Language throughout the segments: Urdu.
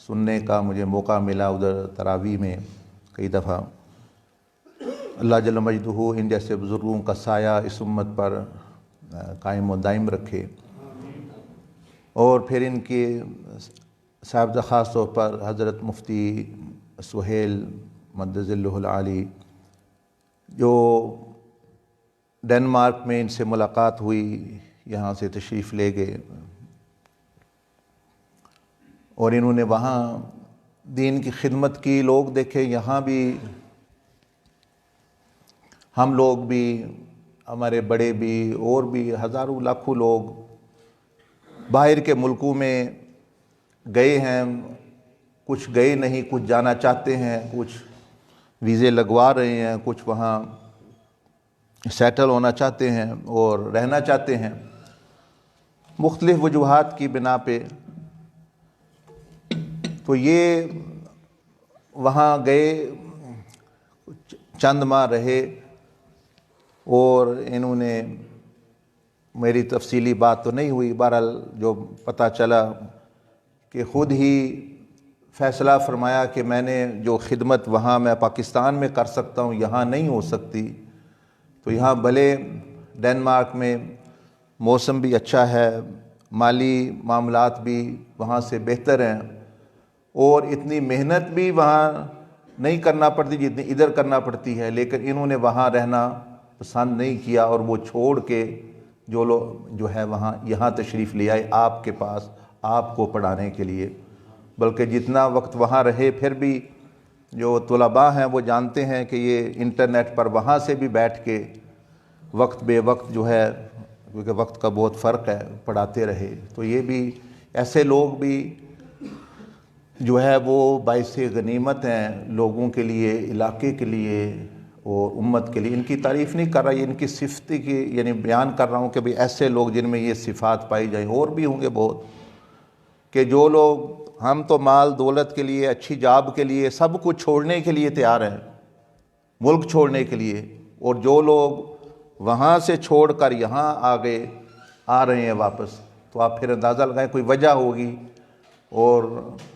سننے کا مجھے موقع ملا ادھر تراویح میں کئی دفعہ۔ اللہ جل مجدہ ان جیسے بزرگوں کا سایہ اس امت پر قائم و دائم رکھے، اور پھر ان کے صاحبزادہ خاص طور پر حضرت مفتی سہیل مدظ اللہ العالی جو ڈنمارک میں ان سے ملاقات ہوئی، یہاں سے تشریف لے گئے اور انہوں نے وہاں دین کی خدمت کی۔ لوگ دیکھیں یہاں بھی ہم لوگ بھی، ہمارے بڑے بھی، اور بھی ہزاروں لاکھوں لوگ باہر کے ملکوں میں گئے ہیں، کچھ گئے نہیں، کچھ جانا چاہتے ہیں، کچھ ویزے لگوا رہے ہیں، کچھ وہاں سیٹل ہونا چاہتے ہیں اور رہنا چاہتے ہیں مختلف وجوہات کی بنا پہ۔ تو یہ وہاں گئے، چند ماہ رہے، اور انہوں نے میری تفصیلی بات تو نہیں ہوئی، بہرحال جو پتہ چلا کہ خود ہی فیصلہ فرمایا کہ میں نے جو خدمت وہاں میں پاکستان میں کر سکتا ہوں یہاں نہیں ہو سکتی، تو یہاں بھلے ڈنمارک میں موسم بھی اچھا ہے، مالی معاملات بھی وہاں سے بہتر ہیں، اور اتنی محنت بھی وہاں نہیں کرنا پڑتی جتنی ادھر کرنا پڑتی ہے، لیکن انہوں نے وہاں رہنا پسند نہیں کیا، اور وہ چھوڑ کے جو لوگ جو ہے وہاں یہاں تشریف لے آئے آپ کے پاس، آپ کو پڑھانے کے لیے۔ بلکہ جتنا وقت وہاں رہے پھر بھی جو طلباء ہیں وہ جانتے ہیں کہ یہ انٹرنیٹ پر وہاں سے بھی بیٹھ کے وقت بے وقت جو ہے، کیونکہ وقت کا بہت فرق ہے، پڑھاتے رہے۔ تو یہ بھی ایسے لوگ بھی جو ہے وہ باعث غنیمت ہیں لوگوں کے لیے، علاقے کے لیے اور امت کے لیے۔ ان کی تعریف نہیں کر رہا، یہ ان کی صفتی کی یعنی بیان کر رہا ہوں کہ بھئی ایسے لوگ جن میں یہ صفات پائی جائیں، اور بھی ہوں گے بہت، کہ جو لوگ ہم تو مال دولت کے لیے، اچھی جاب کے لیے، سب کچھ چھوڑنے کے لیے تیار ہیں، ملک چھوڑنے کے لیے، اور جو لوگ وہاں سے چھوڑ کر یہاں آ رہے ہیں واپس، تو آپ پھر اندازہ لگائیں کوئی وجہ ہوگی، اور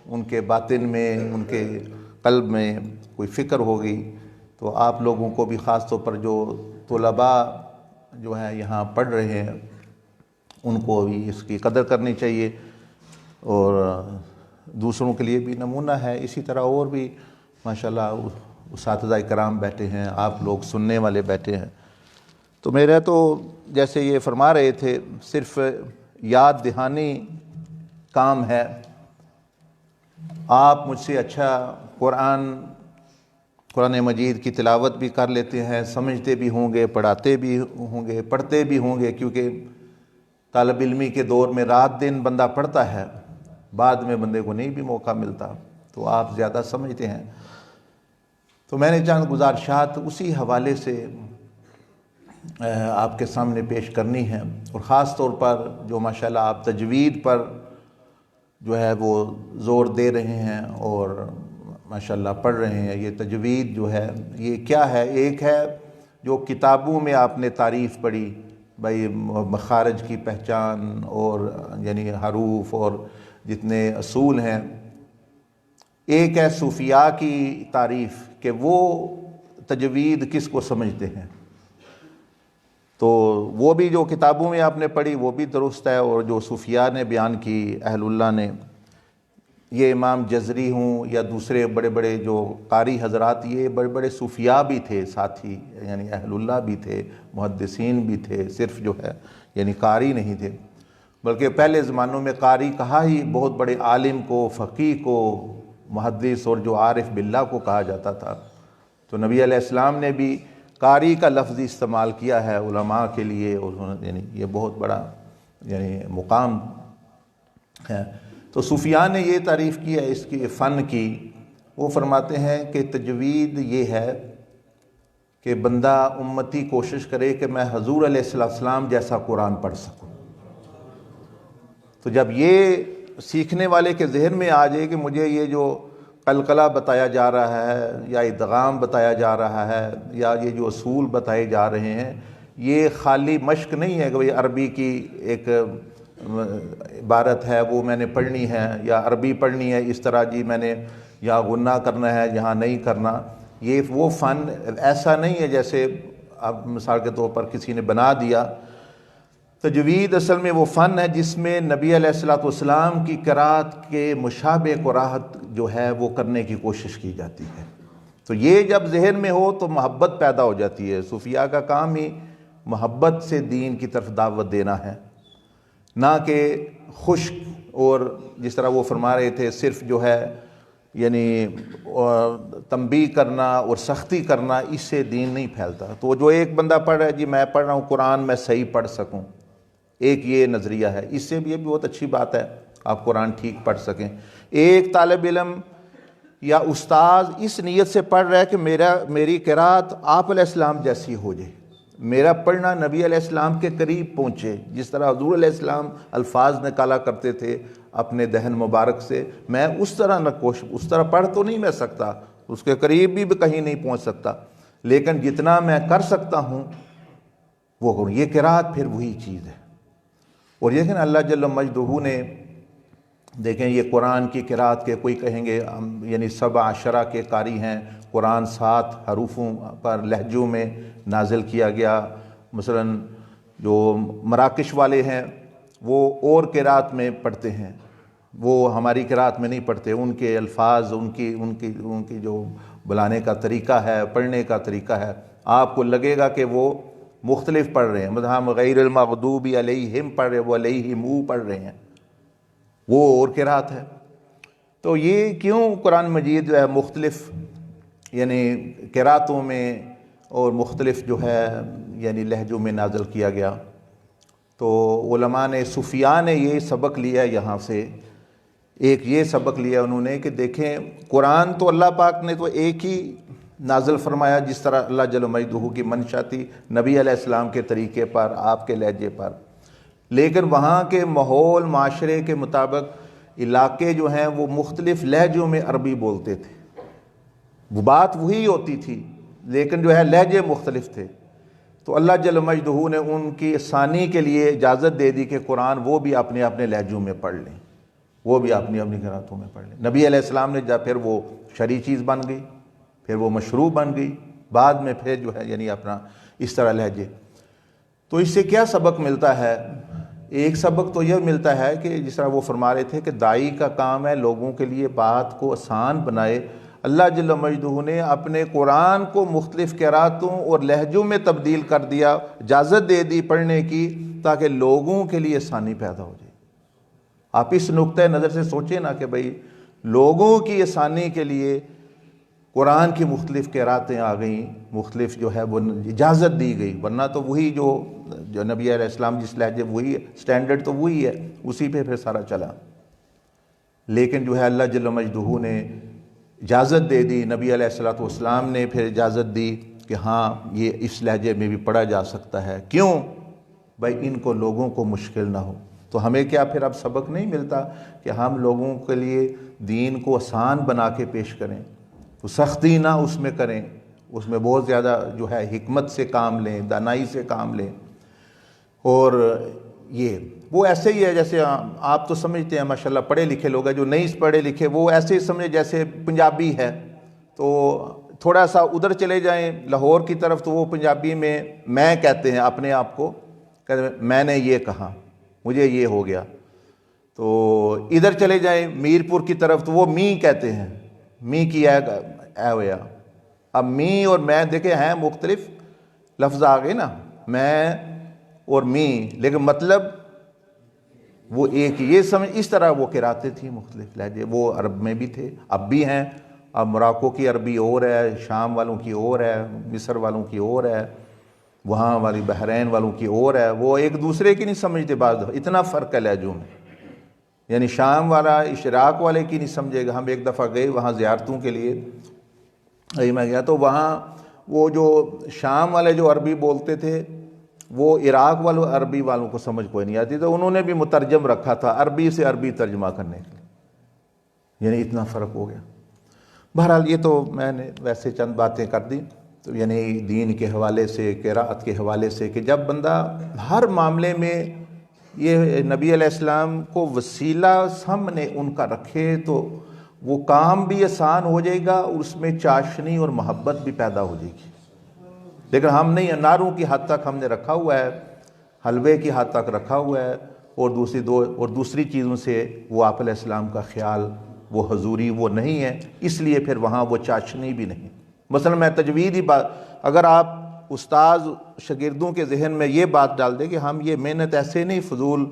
ان کے باطن میں، ان کے قلب میں کوئی فکر ہوگی۔ تو آپ لوگوں کو بھی خاص طور پر جو طلباء جو ہیں یہاں پڑھ رہے ہیں ان کو بھی اس کی قدر کرنی چاہیے، اور دوسروں کے لیے بھی نمونہ ہے۔ اسی طرح اور بھی ماشاءاللہ اساتذہ کرام بیٹھے ہیں، آپ لوگ سننے والے بیٹھے ہیں۔ تو میرا تو جیسے یہ فرما رہے تھے صرف یاد دہانی کام ہے، آپ مجھ سے اچھا قرآن مجید کی تلاوت بھی کر لیتے ہیں، سمجھتے بھی ہوں گے، پڑھاتے بھی ہوں گے، پڑھتے بھی ہوں گے، کیونکہ طالب علمی کے دور میں رات دن بندہ پڑھتا ہے، بعد میں بندے کو نہیں بھی موقع ملتا، تو آپ زیادہ سمجھتے ہیں۔ تو میں نے چند گزارشات اسی حوالے سے آپ کے سامنے پیش کرنی ہے، اور خاص طور پر جو ماشاءاللہ آپ تجوید پر جو ہے وہ زور دے رہے ہیں اور ماشاءاللہ پڑھ رہے ہیں۔ یہ تجوید جو ہے یہ کیا ہے؟ ایک ہے جو کتابوں میں آپ نے تعریف پڑھی، بھائی مخارج کی پہچان اور یعنی حروف اور جتنے اصول ہیں۔ ایک ہے صوفیاء کی تعریف کہ وہ تجوید کس کو سمجھتے ہیں، تو وہ بھی جو کتابوں میں آپ نے پڑھی وہ بھی درست ہے، اور جو صوفیاء نے بیان کی اہل اللہ نے، یہ امام جزری ہوں یا دوسرے بڑے بڑے جو قاری حضرات، یہ بڑے بڑے صوفیاء بھی تھے ساتھی، یعنی اہل اللہ بھی تھے، محدثین بھی تھے، صرف جو ہے یعنی قاری نہیں تھے، بلکہ پہلے زمانوں میں قاری کہا ہی بہت بڑے عالم کو، فقیہ کو، محدث اور جو عارف باللہ کو کہا جاتا تھا۔ تو نبی علیہ السلام نے بھی قاری کا لفظ استعمال کیا ہے علماء کے لیے، اور یعنی یہ بہت بڑا یعنی مقام ہے۔ تو صوفیاء نے یہ تعریف کی ہے اس کی فن کی، وہ فرماتے ہیں کہ تجوید یہ ہے کہ بندہ امتی کوشش کرے کہ میں حضور علیہ السلام جیسا قرآن پڑھ سکوں۔ تو جب یہ سیکھنے والے کے ذہن میں آ جائے کہ مجھے یہ جو قلقلہ بتایا جا رہا ہے یا ادغام بتایا جا رہا ہے یا یہ جو اصول بتائے جا رہے ہیں، یہ خالی مشق نہیں ہے کہ بھئی عربی کی ایک عبارت ہے وہ میں نے پڑھنی ہے یا عربی پڑھنی ہے اس طرح جی میں نے یا غنہ کرنا ہے یہاں نہیں کرنا، یہ وہ فن ایسا نہیں ہے جیسے اب مثال کے طور پر کسی نے بنا دیا۔ تجوید اصل میں وہ فن ہے جس میں نبی علیہ الصلوۃ والسلام کی قرات کے مشابہ قرات جو ہے وہ کرنے کی کوشش کی جاتی ہے۔ تو یہ جب ذہن میں ہو تو محبت پیدا ہو جاتی ہے۔ صوفیاء کا کام ہی محبت سے دین کی طرف دعوت دینا ہے، نہ کہ خشک اور جس طرح وہ فرما رہے تھے صرف جو ہے یعنی تنبیہ کرنا اور سختی کرنا، اس سے دین نہیں پھیلتا۔ تو جو ایک بندہ پڑھ رہا ہے جی میں پڑھ رہا ہوں قرآن میں صحیح پڑھ سکوں، ایک یہ نظریہ ہے، اس سے بھی یہ بھی بہت اچھی بات ہے آپ قرآن ٹھیک پڑھ سکیں۔ ایک طالب علم یا استاذ اس نیت سے پڑھ رہا ہے کہ میری قرات آپ علیہ السلام جیسی ہو جائے، میرا پڑھنا نبی علیہ السلام کے قریب پہنچے، جس طرح حضور علیہ السلام الفاظ نکالا کرتے تھے اپنے دہن مبارک سے، میں اس طرح نہ اس طرح پڑھ تو نہیں میں سکتا، اس کے قریب بھی کہیں نہیں پہنچ سکتا، لیکن جتنا میں کر سکتا ہوں وہ کروں۔ یہ قرات پھر وہی چیز ہے۔ اور لیکن اللہ جل مجدہ نے دیکھیں یہ قرآن کی قرات کے کوئی کہیں گے یعنی 17 کے قاری ہیں، قرآن 7 حروفوں پر لہجوں میں نازل کیا گیا۔ مثلا جو مراکش والے ہیں وہ اور قرات میں پڑھتے ہیں، وہ ہماری قرات میں نہیں پڑھتے، ان کے الفاظ ان کی جو بلانے کا طریقہ ہے، پڑھنے کا طریقہ ہے، آپ کو لگے گا کہ وہ مختلف پڑھ رہے ہیں، مطلب ہم غیر المغضوب علیہم پڑھ رہے ہیں، وہ علیہم پڑھ رہے ہیں، وہ اور قرات ہے۔ تو یہ کیوں قرآن مجید جو ہے مختلف یعنی قراتوں میں اور مختلف جو ہے یعنی لہجوں میں نازل کیا گیا؟ تو علماء نے صوفیاء نے یہ سبق لیا یہاں سے، ایک یہ سبق لیا انہوں نے کہ دیکھیں قرآن تو اللہ پاک نے تو ایک ہی نازل فرمایا جس طرح اللہ جل مجدہ کی منشا تھی، نبی علیہ السلام کے طریقے پر، آپ کے لہجے پر، لیکن وہاں کے ماحول معاشرے کے مطابق علاقے جو ہیں وہ مختلف لہجوں میں عربی بولتے تھے، وہ بات وہی ہوتی تھی لیکن جو ہے لہجے مختلف تھے۔ تو اللہ جل مجدہ نے ان کی آسانی کے لیے اجازت دے دی کہ قرآن وہ بھی اپنے اپنے لہجوں میں پڑھ لیں، وہ بھی اپنی اپنی قراتوں میں پڑھ لیں۔ نبی علیہ السلام نے جب پھر وہ شرعی چیز بن گئی، پھر وہ مشروع بن گئی، بعد میں پھر جو ہے یعنی اپنا اس طرح لہجے۔ تو اس سے کیا سبق ملتا ہے؟ ایک سبق تو یہ ملتا ہے کہ جس طرح وہ فرما رہے تھے کہ داعی کا کام ہے لوگوں کے لیے بات کو آسان بنائے۔ اللہ جل مجدہ نے اپنے قرآن کو مختلف قراتوں اور لہجوں میں تبدیل کر دیا، اجازت دے دی پڑھنے کی تاکہ لوگوں کے لیے آسانی پیدا ہو جائے۔ آپ اس نقطۂ نظر سے سوچیں نا کہ بھئی لوگوں کی آسانی کے لیے قرآن کی مختلف قراتیں آ گئیں، مختلف جو ہے وہ اجازت دی گئی، ورنہ تو وہی جو نبی علیہ السلام جس لہجے وہی سٹینڈرڈ تو وہی ہے، اسی پہ پھر سارا چلا۔ لیکن جو ہے اللہ جل مجدہ نے اجازت دے دی، نبی علیہ الصلوۃ والسلام نے پھر اجازت دی کہ ہاں یہ اس لہجے میں بھی پڑھا جا سکتا ہے۔ کیوں؟ بھائی ان کو لوگوں کو مشکل نہ ہو۔ تو ہمیں کیا پھر اب سبق نہیں ملتا کہ ہم لوگوں کے لیے دین کو آسان بنا کے پیش کریں، تو سختی نہ اس میں کریں، اس میں بہت زیادہ جو ہے حکمت سے کام لیں، دانائی سے کام لیں۔ اور یہ وہ ایسے ہی ہے جیسے آپ تو سمجھتے ہیں ماشاءاللہ پڑھے لکھے لوگ ہیں، جو نہیں پڑھے لکھے وہ ایسے ہی سمجھے جیسے پنجابی ہے، تو تھوڑا سا ادھر چلے جائیں لاہور کی طرف تو وہ پنجابی میں کہتے ہیں اپنے آپ کو، کہتے ہیں میں نے یہ کہا، مجھے یہ ہو گیا۔ تو ادھر چلے جائیں میر پور کی طرف تو وہ می کہتے ہیں، می کی اے ہویا۔ اب می اور میں دیکھیں ہیں مختلف لفظ آ گئے نا، میں اور می، لیکن مطلب وہ ایک ہی۔ یہ سمجھ اس طرح وہ قراتیں تھیں مختلف لہجے، وہ عرب میں بھی تھے، اب بھی ہیں۔ اب موراکو کی عربی اور ہے، شام والوں کی اور ہے، مصر والوں کی اور ہے، وہاں والی بحرین والوں کی اور ہے، وہ ایک دوسرے کی نہیں سمجھتے، بعض اتنا فرق ہے لہجوں میں، یعنی شام والا عراق والے کی نہیں سمجھے گا۔ ہم ایک دفعہ گئے وہاں زیارتوں کے لیے، میں گیا تو وہاں وہ جو شام والے جو عربی بولتے تھے وہ عراق والوں عربی والوں کو سمجھ کوئی نہیں آتی، تو انہوں نے بھی مترجم رکھا تھا عربی سے عربی ترجمہ کرنے کے لیے، یعنی اتنا فرق ہو گیا۔ بہرحال یہ تو میں نے ویسے چند باتیں کر دی، تو یعنی دین کے حوالے سے، قرات کے حوالے سے، کہ جب بندہ ہر معاملے میں یہ نبی علیہ السلام کو وسیلہ سامنے ان کا رکھے تو وہ کام بھی آسان ہو جائے گا اور اس میں چاشنی اور محبت بھی پیدا ہو جائے گی. لیکن ہم نہیں، اناروں کی حد تک ہم نے رکھا ہوا ہے، حلوے کی حد تک رکھا ہوا ہے، اور دوسری چیزوں سے وہ آپ علیہ السلام کا خیال، وہ حضوری وہ نہیں ہے، اس لیے پھر وہاں وہ چاشنی بھی نہیں. مثلا میں تجوید ہی بات، اگر آپ استاذ شاگردوں کے ذہن میں یہ بات ڈال دیں کہ ہم یہ محنت ایسے نہیں فضول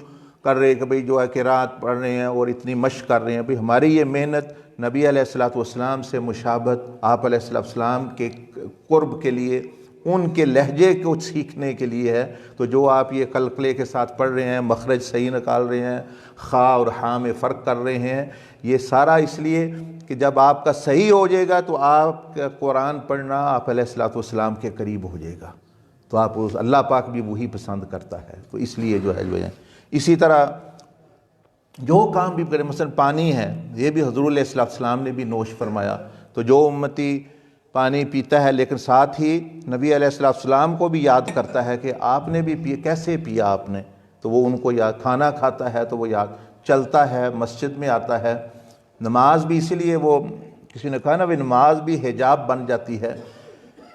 کر رہے کہ بھئی جو ہے قرات پڑھ رہے ہیں اور اتنی مشق کر رہے ہیں، بھئی ہماری یہ محنت نبی علیہ السلام سے مشابہت، آپ علیہ السلام کے قرب کے لیے، ان کے لہجے کو سیکھنے کے لیے ہے. تو جو آپ یہ قلقلے کے ساتھ پڑھ رہے ہیں، مخرج صحیح نکال رہے ہیں، خا اور ہاں میں فرق کر رہے ہیں، یہ سارا اس لیے کہ جب آپ کا صحیح ہو جائے گا تو آپ کا قرآن پڑھنا آپ علیہ السلام کے قریب ہو جائے گا. تو آپ اللہ پاک بھی وہی پسند کرتا ہے. تو اس لیے جو ہے اسی طرح جو کام بھی کرے، مثلا پانی ہے، یہ بھی حضور علیہ السلام نے بھی نوش فرمایا. تو جو امتی پانی پیتا ہے لیکن ساتھ ہی نبی علیہ السلام کو بھی یاد کرتا ہے کہ آپ نے بھی پیا، کیسے پیا آپ نے، تو وہ ان کو یاد، کھانا کھاتا ہے تو وہ یاد، چلتا ہے، مسجد میں آتا ہے. نماز بھی اسی لیے، وہ کسی نے کہا نا بھی نماز بھی حجاب بن جاتی ہے،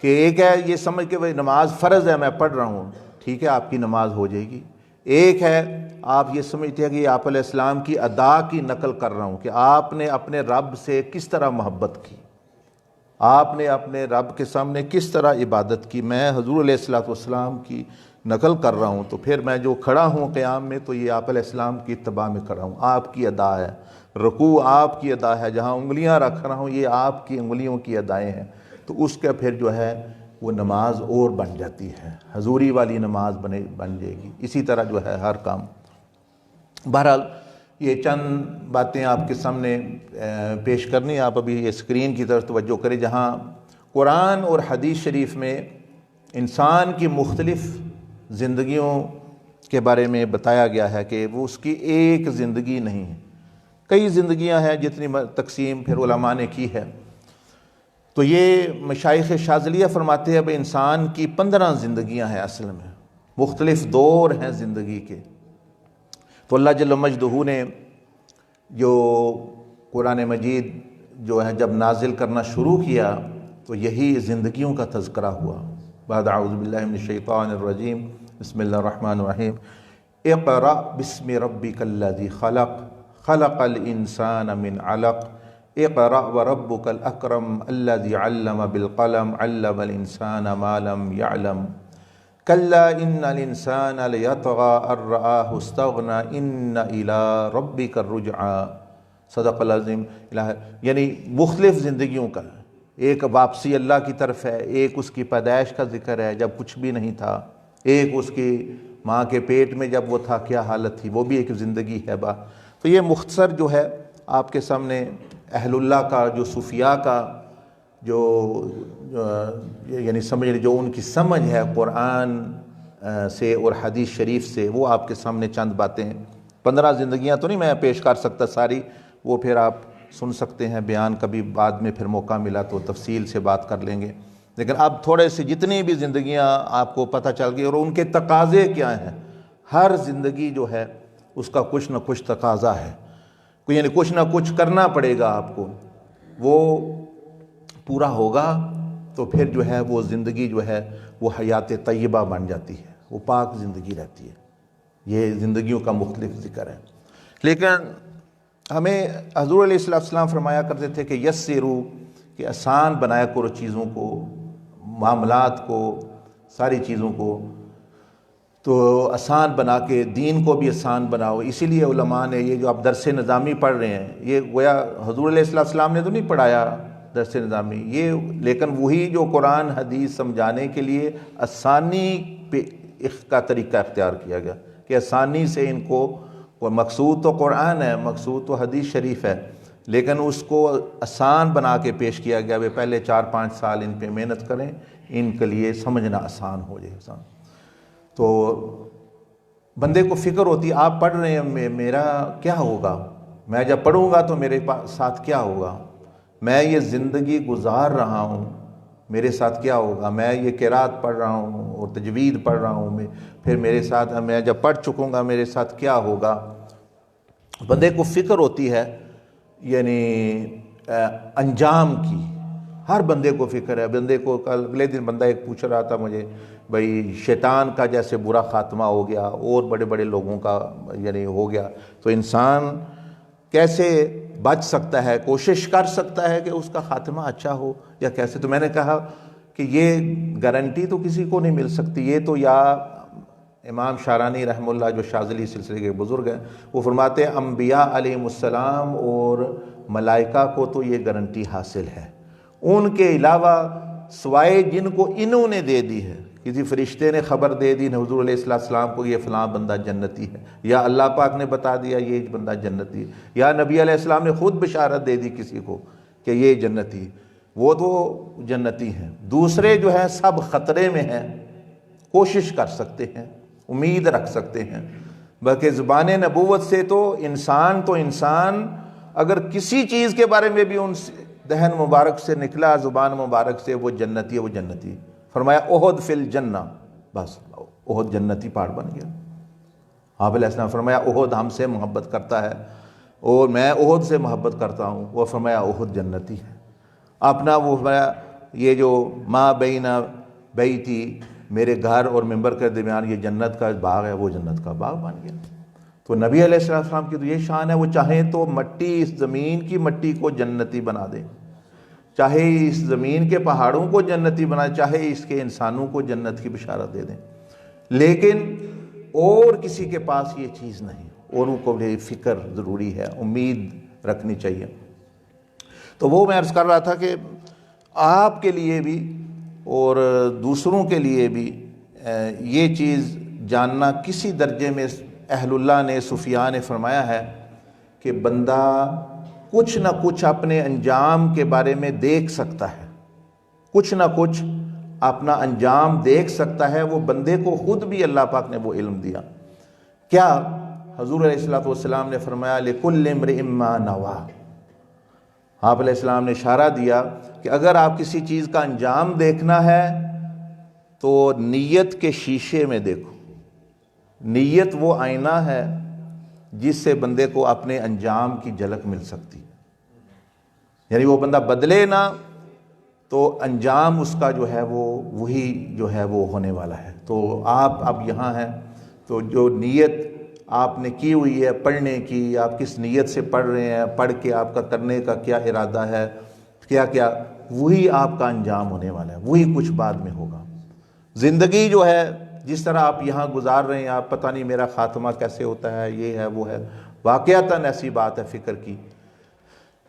کہ ایک ہے یہ سمجھ کے بھئی نماز فرض ہے، میں پڑھ رہا ہوں، ٹھیک ہے آپ کی نماز ہو جائے گی. ایک ہے آپ یہ سمجھتے ہیں کہ یہ آپ علیہ السلام کی ادا کی نقل کر رہا ہوں، کہ آپ نے اپنے رب سے کس طرح محبت کی، آپ نے اپنے رب کے سامنے کس طرح عبادت کی، میں حضور علیہ السلام کی نقل کر رہا ہوں. تو پھر میں جو کھڑا ہوں قیام میں تو یہ آپ علیہ السلام کی اتباع میں کھڑا ہوں، آپ کی ادا ہے. رکوع آپ کی ادا ہے، جہاں انگلیاں رکھ رہا ہوں یہ آپ کی انگلیوں کی ادائیں ہیں. تو اس کا پھر جو ہے وہ نماز اور بن جاتی ہے، حضوری والی نماز بن جائے گی. اسی طرح جو ہے ہر کام. بہرحال یہ چند باتیں آپ کے سامنے پیش کرنی. آپ ابھی یہ اسکرین کی طرف توجہ کریں، جہاں قرآن اور حدیث شریف میں انسان کی مختلف زندگیوں کے بارے میں بتایا گیا ہے کہ وہ اس کی ایک زندگی نہیں ہے، کئی زندگیاں ہیں، جتنی تقسیم پھر علماء نے کی ہے. تو یہ مشائخ شاذلیہ فرماتے ہیں کہ انسان کی 15 زندگیاں ہیں، اصل میں مختلف دور ہیں زندگی کے. تو اللہ جل مجدہ نے جو قرآن مجید جو ہے جب نازل کرنا شروع کیا تو یہی زندگیوں کا تذکرہ ہوا. بعد اعوذ باللہ من الشیطان الرجیم، بسم اللہ الرحمن الرحیم. اقرأ بسم ربک الذی خلق، خلق الانسان من علق، اقرأ وربک الاکرم الذی علم بالقلم، علم الانسان ما لم یعلم، کلا ان الانسان لیطغی ان رآہ استغنی ان الی ربک الرجعی. صدق اللہ العظیم. یعنی مختلف زندگیوں کا، ایک واپسی اللہ کی طرف ہے، ایک اس کی پیدائش کا ذکر ہے جب کچھ بھی نہیں تھا، ایک اس کی ماں کے پیٹ میں جب وہ تھا کیا حالت تھی، وہ بھی ایک زندگی ہے. تو یہ مختصر جو ہے آپ کے سامنے اہل اللہ کا، جو صوفیاء کا جو یعنی سمجھ، جو ان کی سمجھ ہے قرآن سے اور حدیث شریف سے، وہ آپ کے سامنے چند باتیں. 15 زندگیاں تو نہیں میں پیش کر سکتا ساری، وہ پھر آپ سن سکتے ہیں بیان، کبھی بعد میں پھر موقع ملا تو تفصیل سے بات کر لیں گے. لیکن اب تھوڑے سے جتنی بھی زندگیاں آپ کو پتہ چل گئی اور ان کے تقاضے کیا ہیں. ہر زندگی جو ہے اس کا کچھ نہ کچھ تقاضا ہے، یعنی کچھ نہ کچھ کرنا پڑے گا آپ کو، وہ پورا ہوگا تو پھر جو ہے وہ زندگی جو ہے وہ حیات طیبہ بن جاتی ہے، وہ پاک زندگی رہتی ہے. یہ زندگیوں کا مختلف ذکر ہے. لیکن ہمیں حضور علیہ السلام فرمایا کرتے تھے کہ یسروا، کہ آسان بنایا کرو چیزوں کو، معاملات کو، ساری چیزوں کو، تو آسان بنا کے دین کو بھی آسان بناؤ. اسی لیے علماء نے یہ جو آپ درس نظامی پڑھ رہے ہیں، یہ گویا حضور علیہ السلام نے تو نہیں پڑھایا درس نظامی یہ، لیکن وہی جو قرآن حدیث سمجھانے کے لیے آسانی پہ کا طریقہ اختیار کیا گیا، کہ آسانی سے ان کو، مقصود تو قرآن ہے، مقصود تو حدیث شریف ہے، لیکن اس کو آسان بنا کے پیش کیا گیا. وہ پہلے 4-5 سال ان پہ محنت کریں، ان کے لیے سمجھنا آسان ہو جائے. آسان تو بندے کو فکر ہوتی، آپ پڑھ رہے ہیں میرا کیا ہوگا، میں جب پڑھوں گا تو میرے ساتھ کیا ہوگا، میں یہ زندگی گزار رہا ہوں میرے ساتھ کیا ہوگا، میں یہ قرات پڑھ رہا ہوں اور تجوید پڑھ رہا ہوں، پھر میرے ساتھ میں جب پڑھ چکوں گا میرے ساتھ کیا ہوگا۔ بندے کو فکر ہوتی ہے یعنی انجام کی، ہر بندے کو فکر ہے۔ بندے کو کل اگلے دن بندہ ایک پوچھ رہا تھا مجھے، بھائی شیطان کا جیسے برا خاتمہ ہو گیا اور بڑے بڑے لوگوں کا یعنی ہو گیا، تو انسان کیسے بچ سکتا ہے، کوشش کر سکتا ہے کہ اس کا خاتمہ اچھا ہو یا کیسے؟ تو میں نے کہا کہ یہ گارنٹی تو کسی کو نہیں مل سکتی، یہ تو یا امام شارانی رحمہ اللہ جو شاذلی سلسلے کے بزرگ ہیں وہ فرماتے ہیں انبیاء علیہ السلام اور ملائکہ کو تو یہ گارنٹی حاصل ہے، ان کے علاوہ سوائے جن کو انہوں نے دے دی ہے، کسی فرشتے نے خبر دے دی حضور علیہ السلام کو یہ فلاں بندہ جنتی ہے، یا اللہ پاک نے بتا دیا یہ بندہ جنتی ہے، یا نبی علیہ السلام نے خود بشارت دے دی کسی کو کہ یہ جنتی ہے، وہ تو جنتی ہیں۔ دوسرے جو ہیں سب خطرے میں ہیں، کوشش کر سکتے ہیں، امید رکھ سکتے ہیں، بلکہ زبان نبوت سے تو انسان اگر کسی چیز کے بارے میں بھی ان دہن مبارک سے نکلا، زبان مبارک سے، وہ جنتی ہے، وہ جنتی ہے۔ فرمایا احد فی الجنہ، بس احد جنتی پہاڑ بن گیا۔ آپ علیہ السلام فرمایا احد ہم سے محبت کرتا ہے اور میں احد سے محبت کرتا ہوں، وہ فرمایا احد جنتی ہے۔ اپنا وہ فرمایا یہ جو ما بین بیتی، میرے گھر اور ممبر کے درمیان یہ جنت کا باغ ہے، وہ جنت کا باغ بن گیا۔ تو نبی علیہ السلام کی تو یہ شان ہے، وہ چاہیں تو مٹی، اس زمین کی مٹی کو جنتی بنا دیں، چاہے اس زمین کے پہاڑوں کو جنتی بنا، چاہے اس کے انسانوں کو جنت کی بشارت دے دیں، لیکن اور کسی کے پاس یہ چیز نہیں، اور ان کو فکر ضروری ہے، امید رکھنی چاہیے۔ تو وہ میں عرض کر رہا تھا کہ آپ کے لیے بھی اور دوسروں کے لیے بھی یہ چیز جاننا کسی درجے میں اہل اللہ نے، صوفیاء نے فرمایا ہے کہ بندہ کچھ نہ کچھ اپنے انجام کے بارے میں دیکھ سکتا ہے، کچھ نہ کچھ اپنا انجام دیکھ سکتا ہے۔ وہ بندے کو خود بھی اللہ پاک نے وہ علم دیا۔ کیا؟ حضور علیہ السلام نے فرمایا لِكُلِّ امْرِئٍ مَّا نَوَىٰ۔ آپ علیہ السلام نے اشارہ دیا کہ اگر آپ کسی چیز کا انجام دیکھنا ہے تو نیت کے شیشے میں دیکھو۔ نیت وہ آئینہ ہے جس سے بندے کو اپنے انجام کی جھلک مل سکتی، یعنی وہ بندہ بدلے نہ تو انجام اس کا جو ہے وہ وہی جو ہے وہ ہونے والا ہے۔ تو آپ اب یہاں ہیں تو جو نیت آپ نے کی ہوئی ہے پڑھنے کی، آپ کس نیت سے پڑھ رہے ہیں، پڑھ کے آپ کا کرنے کا کیا ارادہ ہے، کیا کیا، وہی آپ کا انجام ہونے والا ہے، وہی کچھ بعد میں ہوگا۔ زندگی جو ہے جس طرح آپ یہاں گزار رہے ہیں، آپ پتہ نہیں میرا خاتمہ کیسے ہوتا ہے، یہ ہے وہ ہے، واقعتاً ایسی بات ہے فکر کی،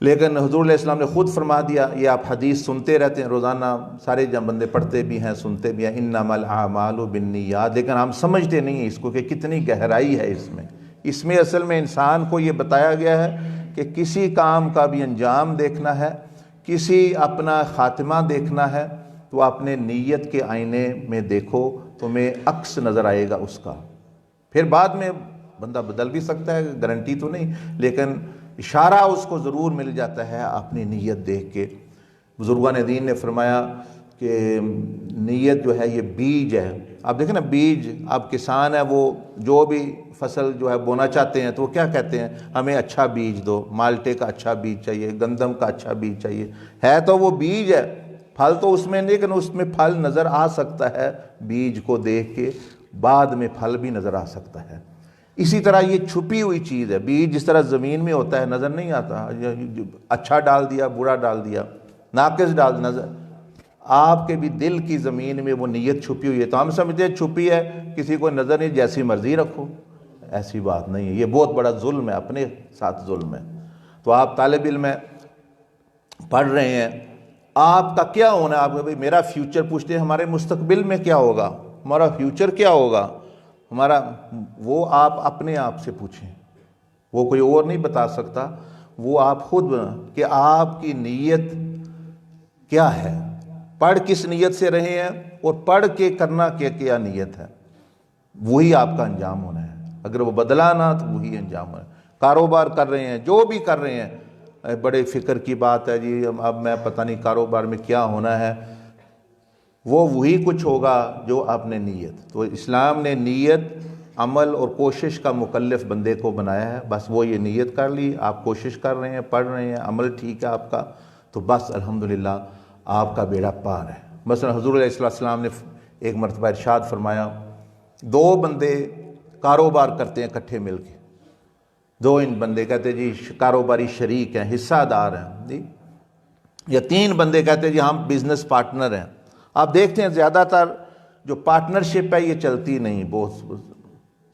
لیکن حضور علیہ السلام نے خود فرما دیا، یہ آپ حدیث سنتے رہتے ہیں روزانہ، سارے جب بندے پڑھتے بھی ہیں سنتے بھی ہیں، انما الاعمال بالنیات، لیکن ہم سمجھتے نہیں ہیں اس کو کہ کتنی گہرائی ہے اس میں اصل میں انسان کو یہ بتایا گیا ہے کہ کسی کام کا بھی انجام دیکھنا ہے، کسی اپنا خاتمہ دیکھنا ہے تو اپنے نیت کے آئینے میں دیکھو، تمہیں عکس نظر آئے گا اس کا۔ پھر بعد میں بندہ بدل بھی سکتا ہے، گارنٹی تو نہیں، لیکن اشارہ اس کو ضرور مل جاتا ہے اپنی نیت دیکھ کے۔ بزرگان دین نے فرمایا کہ نیت جو ہے یہ بیج ہے۔ آپ دیکھیں نا بیج، اب کسان ہے وہ جو بھی فصل جو ہے بونا چاہتے ہیں تو وہ کیا کہتے ہیں، ہمیں اچھا بیج دو، مالٹے کا اچھا بیج چاہیے، گندم کا اچھا بیج چاہیے، ہے تو وہ بیج ہے، پھل تو اس میں نہیں، لیکن اس میں پھل نظر آ سکتا ہے بیج کو دیکھ کے، بعد میں پھل بھی نظر آ سکتا ہے۔ اسی طرح یہ چھپی ہوئی چیز ہے، بیج جس طرح زمین میں ہوتا ہے نظر نہیں آتا، اچھا ڈال دیا برا ڈال دیا، ناقص ڈال نظر، آپ کے بھی دل کی زمین میں وہ نیت چھپی ہوئی ہے، تو ہم سمجھتے ہیں چھپی ہے کسی کو نظر نہیں، جیسی مرضی رکھو، ایسی بات نہیں ہے، یہ بہت بڑا ظلم ہے، اپنے ساتھ ظلم ہے۔ تو آپ طالب علم ہیں، پڑھ رہے ہیں، آپ کا کیا ہونا ہے، آپ کو میرا فیوچر پوچھتے ہیں، ہمارے مستقبل میں کیا ہوگا، ہمارا فیوچر کیا ہوگا ہمارا، وہ آپ اپنے آپ سے پوچھیں، وہ کوئی اور نہیں بتا سکتا، وہ آپ خود کہ آپ کی نیت کیا ہے، پڑھ کس نیت سے رہے ہیں اور پڑھ کے کرنا کیا نیت ہے، وہی آپ کا انجام ہونا ہے۔ اگر وہ بدلا نہ تو وہی انجام ہونا ہے۔ کاروبار کر رہے ہیں، جو بھی کر رہے ہیں، بڑے فکر کی بات ہے جی اب میں پتہ نہیں کاروبار میں کیا ہونا ہے، وہ وہی کچھ ہوگا جو آپ نے نیت. تو اسلام نے نیت، عمل اور کوشش کا مکلف بندے کو بنایا ہے. بس وہ یہ نیت کر لی، آپ کوشش کر رہے ہیں، پڑھ رہے ہیں، عمل ٹھیک ہے آپ کا، تو بس الحمدللہ آپ کا بیڑا پار ہے. مثلا حضور علیہ السلام نے ایک مرتبہ ارشاد فرمایا، دو بندے کاروبار کرتے ہیں اکٹھے مل کے، دو ان بندے کہتے جی کاروباری شریک ہیں، حصہ دار ہیں جی، یا تین بندے کہتے جی ہم بزنس پارٹنر ہیں. آپ دیکھتے ہیں زیادہ تر جو پارٹنرشپ ہے یہ چلتی نہیں، بہت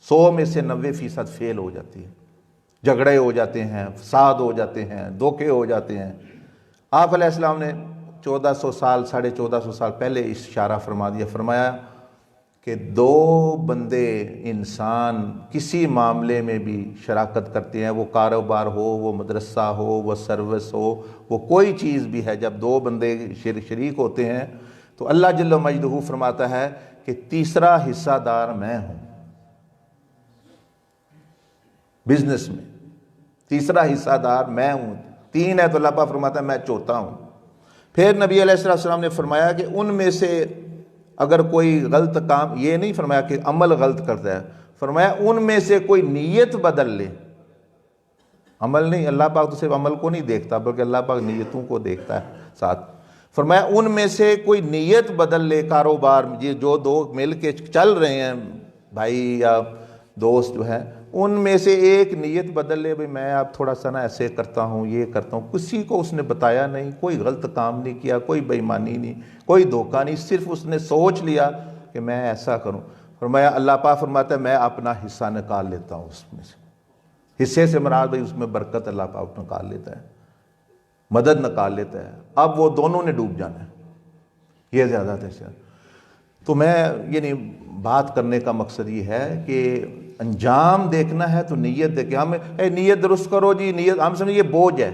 100 میں سے 90% فیل ہو جاتی ہے. جھگڑے ہو جاتے ہیں، فساد ہو جاتے ہیں، دھوکے ہو جاتے ہیں. آپ علیہ السلام نے 1400 سال 1450 سال پہلے اشارہ فرما دیا، فرمایا کہ دو بندے انسان کسی معاملے میں بھی شراکت کرتے ہیں، وہ کاروبار ہو، وہ مدرسہ ہو، وہ سروس ہو، وہ کوئی چیز بھی ہے، جب دو بندے شریک ہوتے ہیں تو اللہ جل مجدہ فرماتا ہے کہ تیسرا حصہ دار میں ہوں. بزنس میں تیسرا حصہ دار میں ہوں. تین ہے تو اللہ پاک فرماتا ہے میں چوتھا ہوں. پھر نبی علیہ السلام نے فرمایا کہ ان میں سے اگر کوئی غلط کام، یہ نہیں فرمایا کہ عمل غلط کرتا ہے، فرمایا ان میں سے کوئی نیت بدل لے. عمل نہیں، اللہ پاک تو صرف عمل کو نہیں دیکھتا بلکہ اللہ پاک نیتوں کو دیکھتا ہے ساتھ. فرمایا ان میں سے کوئی نیت بدل لے کاروبار میں، یہ جو دو مل کے چل رہے ہیں بھائی یا دوست جو ہے، ان میں سے ایک نیت بدل لے، بھئی میں اب تھوڑا سا نا ایسے کرتا ہوں، یہ کرتا ہوں. کسی کو اس نے بتایا نہیں، کوئی غلط کام نہیں کیا، کوئی بے ایمانی نہیں، کوئی دھوکہ نہیں، صرف اس نے سوچ لیا کہ میں ایسا کروں. فرمایا اللہ پاک فرماتا ہے میں اپنا حصہ نکال لیتا ہوں اس میں سے. حصے سے مراد بھئی اس میں برکت اللہ پاک نکال لیتا ہے، مدد نکال لیتا ہے. اب وہ دونوں نے ڈوب جانا ہے. یہ زیادہ تر. تو میں یعنی بات کرنے کا مقصد یہ ہے کہ انجام دیکھنا ہے تو نیت دیکھیں. ہم نیت درست کرو جی، نیت ہم سمجھیں یہ بوجھ ہے،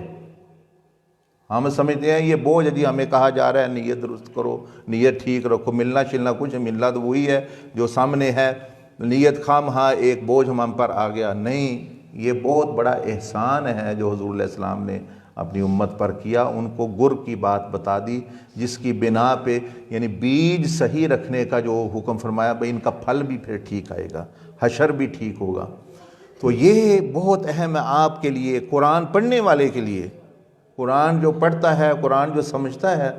ہم سمجھتے ہیں یہ بوجھ ہے جی، ہمیں کہا جا رہا ہے نیت درست کرو، نیت ٹھیک رکھو، ملنا شلنا کچھ، ملنا تو وہی ہے جو سامنے ہے. نیت خواہ ایک بوجھ ہم پر آ گیا. نہیں، یہ بہت بڑا احسان ہے جو حضور علیہ السلام نے اپنی امت پر کیا. ان کو گر کی بات بتا دی جس کی بنا پہ یعنی بیج صحیح رکھنے کا جو حکم فرمایا، بھئی ان کا پھل بھی پھر ٹھیک آئے گا، حشر بھی ٹھیک ہوگا. تو یہ بہت اہم ہے آپ کے لیے، قرآن پڑھنے والے کے لیے. قرآن جو پڑھتا ہے، قرآن جو سمجھتا ہے،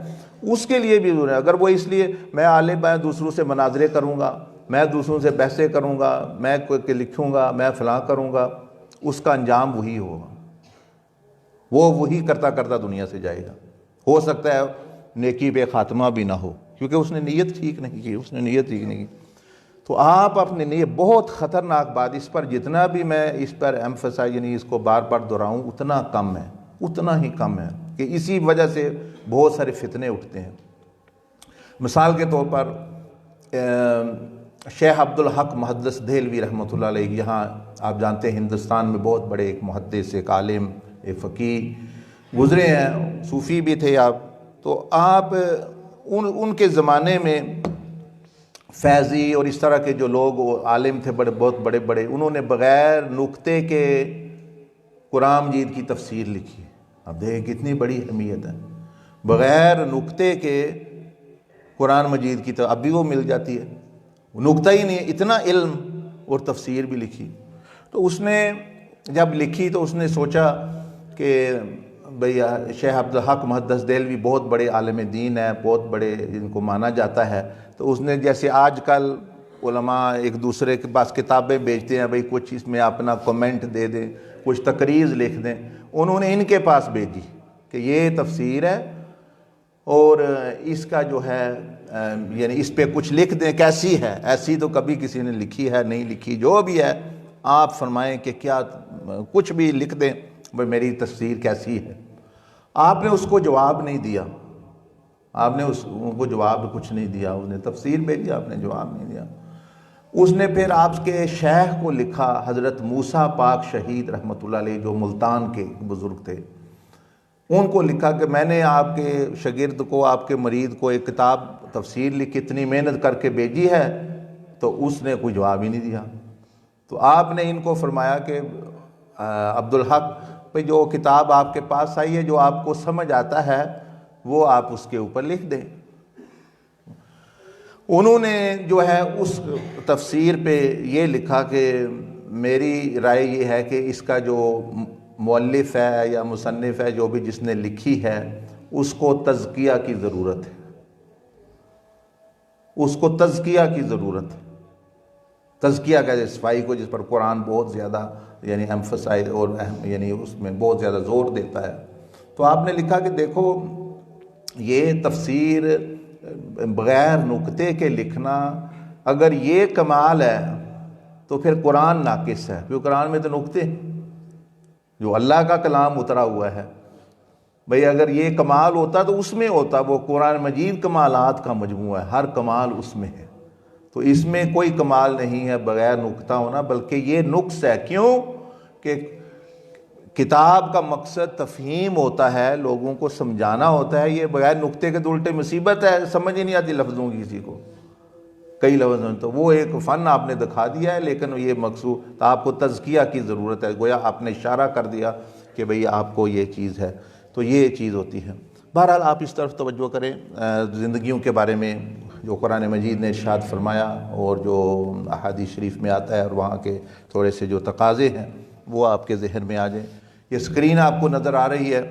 اس کے لیے بھی ضرور ہے. اگر وہ اس لیے میں آلے بائیں دوسروں سے مناظرے کروں گا، میں دوسروں سے بحثیں کروں گا، میں کوئی لکھوں گا، میں فلاں کروں گا، اس کا انجام وہی ہوگا. وہ وہی کرتا کرتا دنیا سے جائے گا. ہو سکتا ہے نیکی پہ خاتمہ بھی نہ ہو کیونکہ اس نے نیت ٹھیک نہیں کی، اس نے نیت ٹھیک نہیں کی. تو آپ اپنے نیت، بہت خطرناک بات، اس پر جتنا بھی میں اس پر ایمفسائز یعنی اس کو بار بار دہراؤں اتنا کم ہے، اتنا ہی کم ہے کہ اسی وجہ سے بہت سارے فتنے اٹھتے ہیں. مثال کے طور پر شیخ عبدالحق محدث دہلوی رحمۃ اللہ علیہ، یہاں آپ جانتے ہیں ہندوستان میں بہت بڑے ایک محدث، ایک عالم، ایک فقیہ گزرے ہیں، صوفی بھی تھے آپ. تو آپ ان کے زمانے میں فیضی اور اس طرح کے جو لوگ عالم تھے بہت بڑے بڑے، انہوں نے بغیر نقطے کے قرآن مجید کی تفسیر لکھی. اب دیکھیں کتنی بڑی اہمیت ہے. بغیر نقطے کے قرآن مجید کی اب بھی وہ مل جاتی ہے، نقطہ ہی نہیں ہے، اتنا علم اور تفسیر بھی لکھی. تو اس نے جب لکھی تو اس نے سوچا کہ بھئی شیخ عبدالحق محدث دہلوی بہت بڑے عالم دین ہیں، بہت بڑے جن کو مانا جاتا ہے. تو اس نے جیسے آج کل علماء ایک دوسرے کے پاس کتابیں بیچتے ہیں، بھئی کچھ اس میں اپنا کومنٹ دے دیں، کچھ تقریض لکھ دیں، انہوں نے ان کے پاس بھیجی کہ یہ تفسیر ہے اور اس کا جو ہے یعنی اس پہ کچھ لکھ دیں کیسی ہے. ایسی تو کبھی کسی نے لکھی ہے نہیں لکھی، جو بھی ہے آپ فرمائیں کہ کیا کچھ بھی لکھ دیں، بھئی میری تفسیر کیسی ہے. آپ نے اس کو جواب نہیں دیا، آپ نے اس کو جواب کچھ نہیں دیا. اس نے تفسیر بھیجی، آپ نے جواب نہیں دیا. اس نے پھر آپ کے شیخ کو لکھا، حضرت موسیٰ پاک شہید رحمۃ اللہ علیہ جو ملتان کے بزرگ تھے، ان کو لکھا کہ میں نے آپ کے شاگرد کو، آپ کے مرید کو ایک کتاب تفسیر لکھ اتنی محنت کر کے بھیجی ہے، تو اس نے کوئی جواب ہی نہیں دیا. تو آپ نے ان کو فرمایا کہ عبدالحق بھئی جو کتاب آپ کے پاس آئی ہے، جو آپ کو سمجھ آتا ہے وہ آپ اس کے اوپر لکھ دیں. انہوں نے جو ہے اس تفسیر پہ یہ لکھا کہ میری رائے یہ ہے کہ اس کا جو مؤلف ہے یا مصنف ہے، جو بھی جس نے لکھی ہے، اس کو تزکیہ کی ضرورت ہے، اس کو تزکیہ کی ضرورت ہے۔ تزکیہ کا صفائی کو، جس پر قرآن بہت زیادہ یعنی ایمفسائز اور یعنی اس میں بہت زیادہ زور دیتا ہے، تو آپ نے لکھا کہ دیکھو یہ تفسیر بغیر نقطے کے لکھنا، اگر یہ کمال ہے تو پھر قرآن ناقص ہے، کیونکہ قرآن میں تو نقطے جو اللہ کا کلام اترا ہوا ہے، بھئی اگر یہ کمال ہوتا تو اس میں ہوتا، وہ قرآن مجید کمالات کا مجموعہ ہے، ہر کمال اس میں ہے، تو اس میں کوئی کمال نہیں ہے بغیر نقطہ ہونا، بلکہ یہ نقص ہے۔ کیوں کہ کتاب کا مقصد تفہیم ہوتا ہے، لوگوں کو سمجھانا ہوتا ہے، یہ بغیر نقطے کے تو الٹے مصیبت ہے، سمجھ ہی نہیں آتی لفظوں کی کسی کو، کئی لفظ ہیں، تو وہ ایک فن آپ نے دکھا دیا ہے، لیکن یہ مقصود تو آپ کو تزکیہ کی ضرورت ہے، گویا آپ نے اشارہ کر دیا کہ بھئی آپ کو یہ چیز ہے، تو یہ چیز ہوتی ہے۔ بہرحال آپ اس طرف توجہ کریں، زندگیوں کے بارے میں جو قرآن مجید نے ارشاد فرمایا اور جو احادیث شریف میں آتا ہے، اور وہاں کے تھوڑے سے جو تقاضے ہیں وہ آپ کے ذہن میں آ جائیں۔ یہ اسکرین آپ کو نظر آ رہی ہے،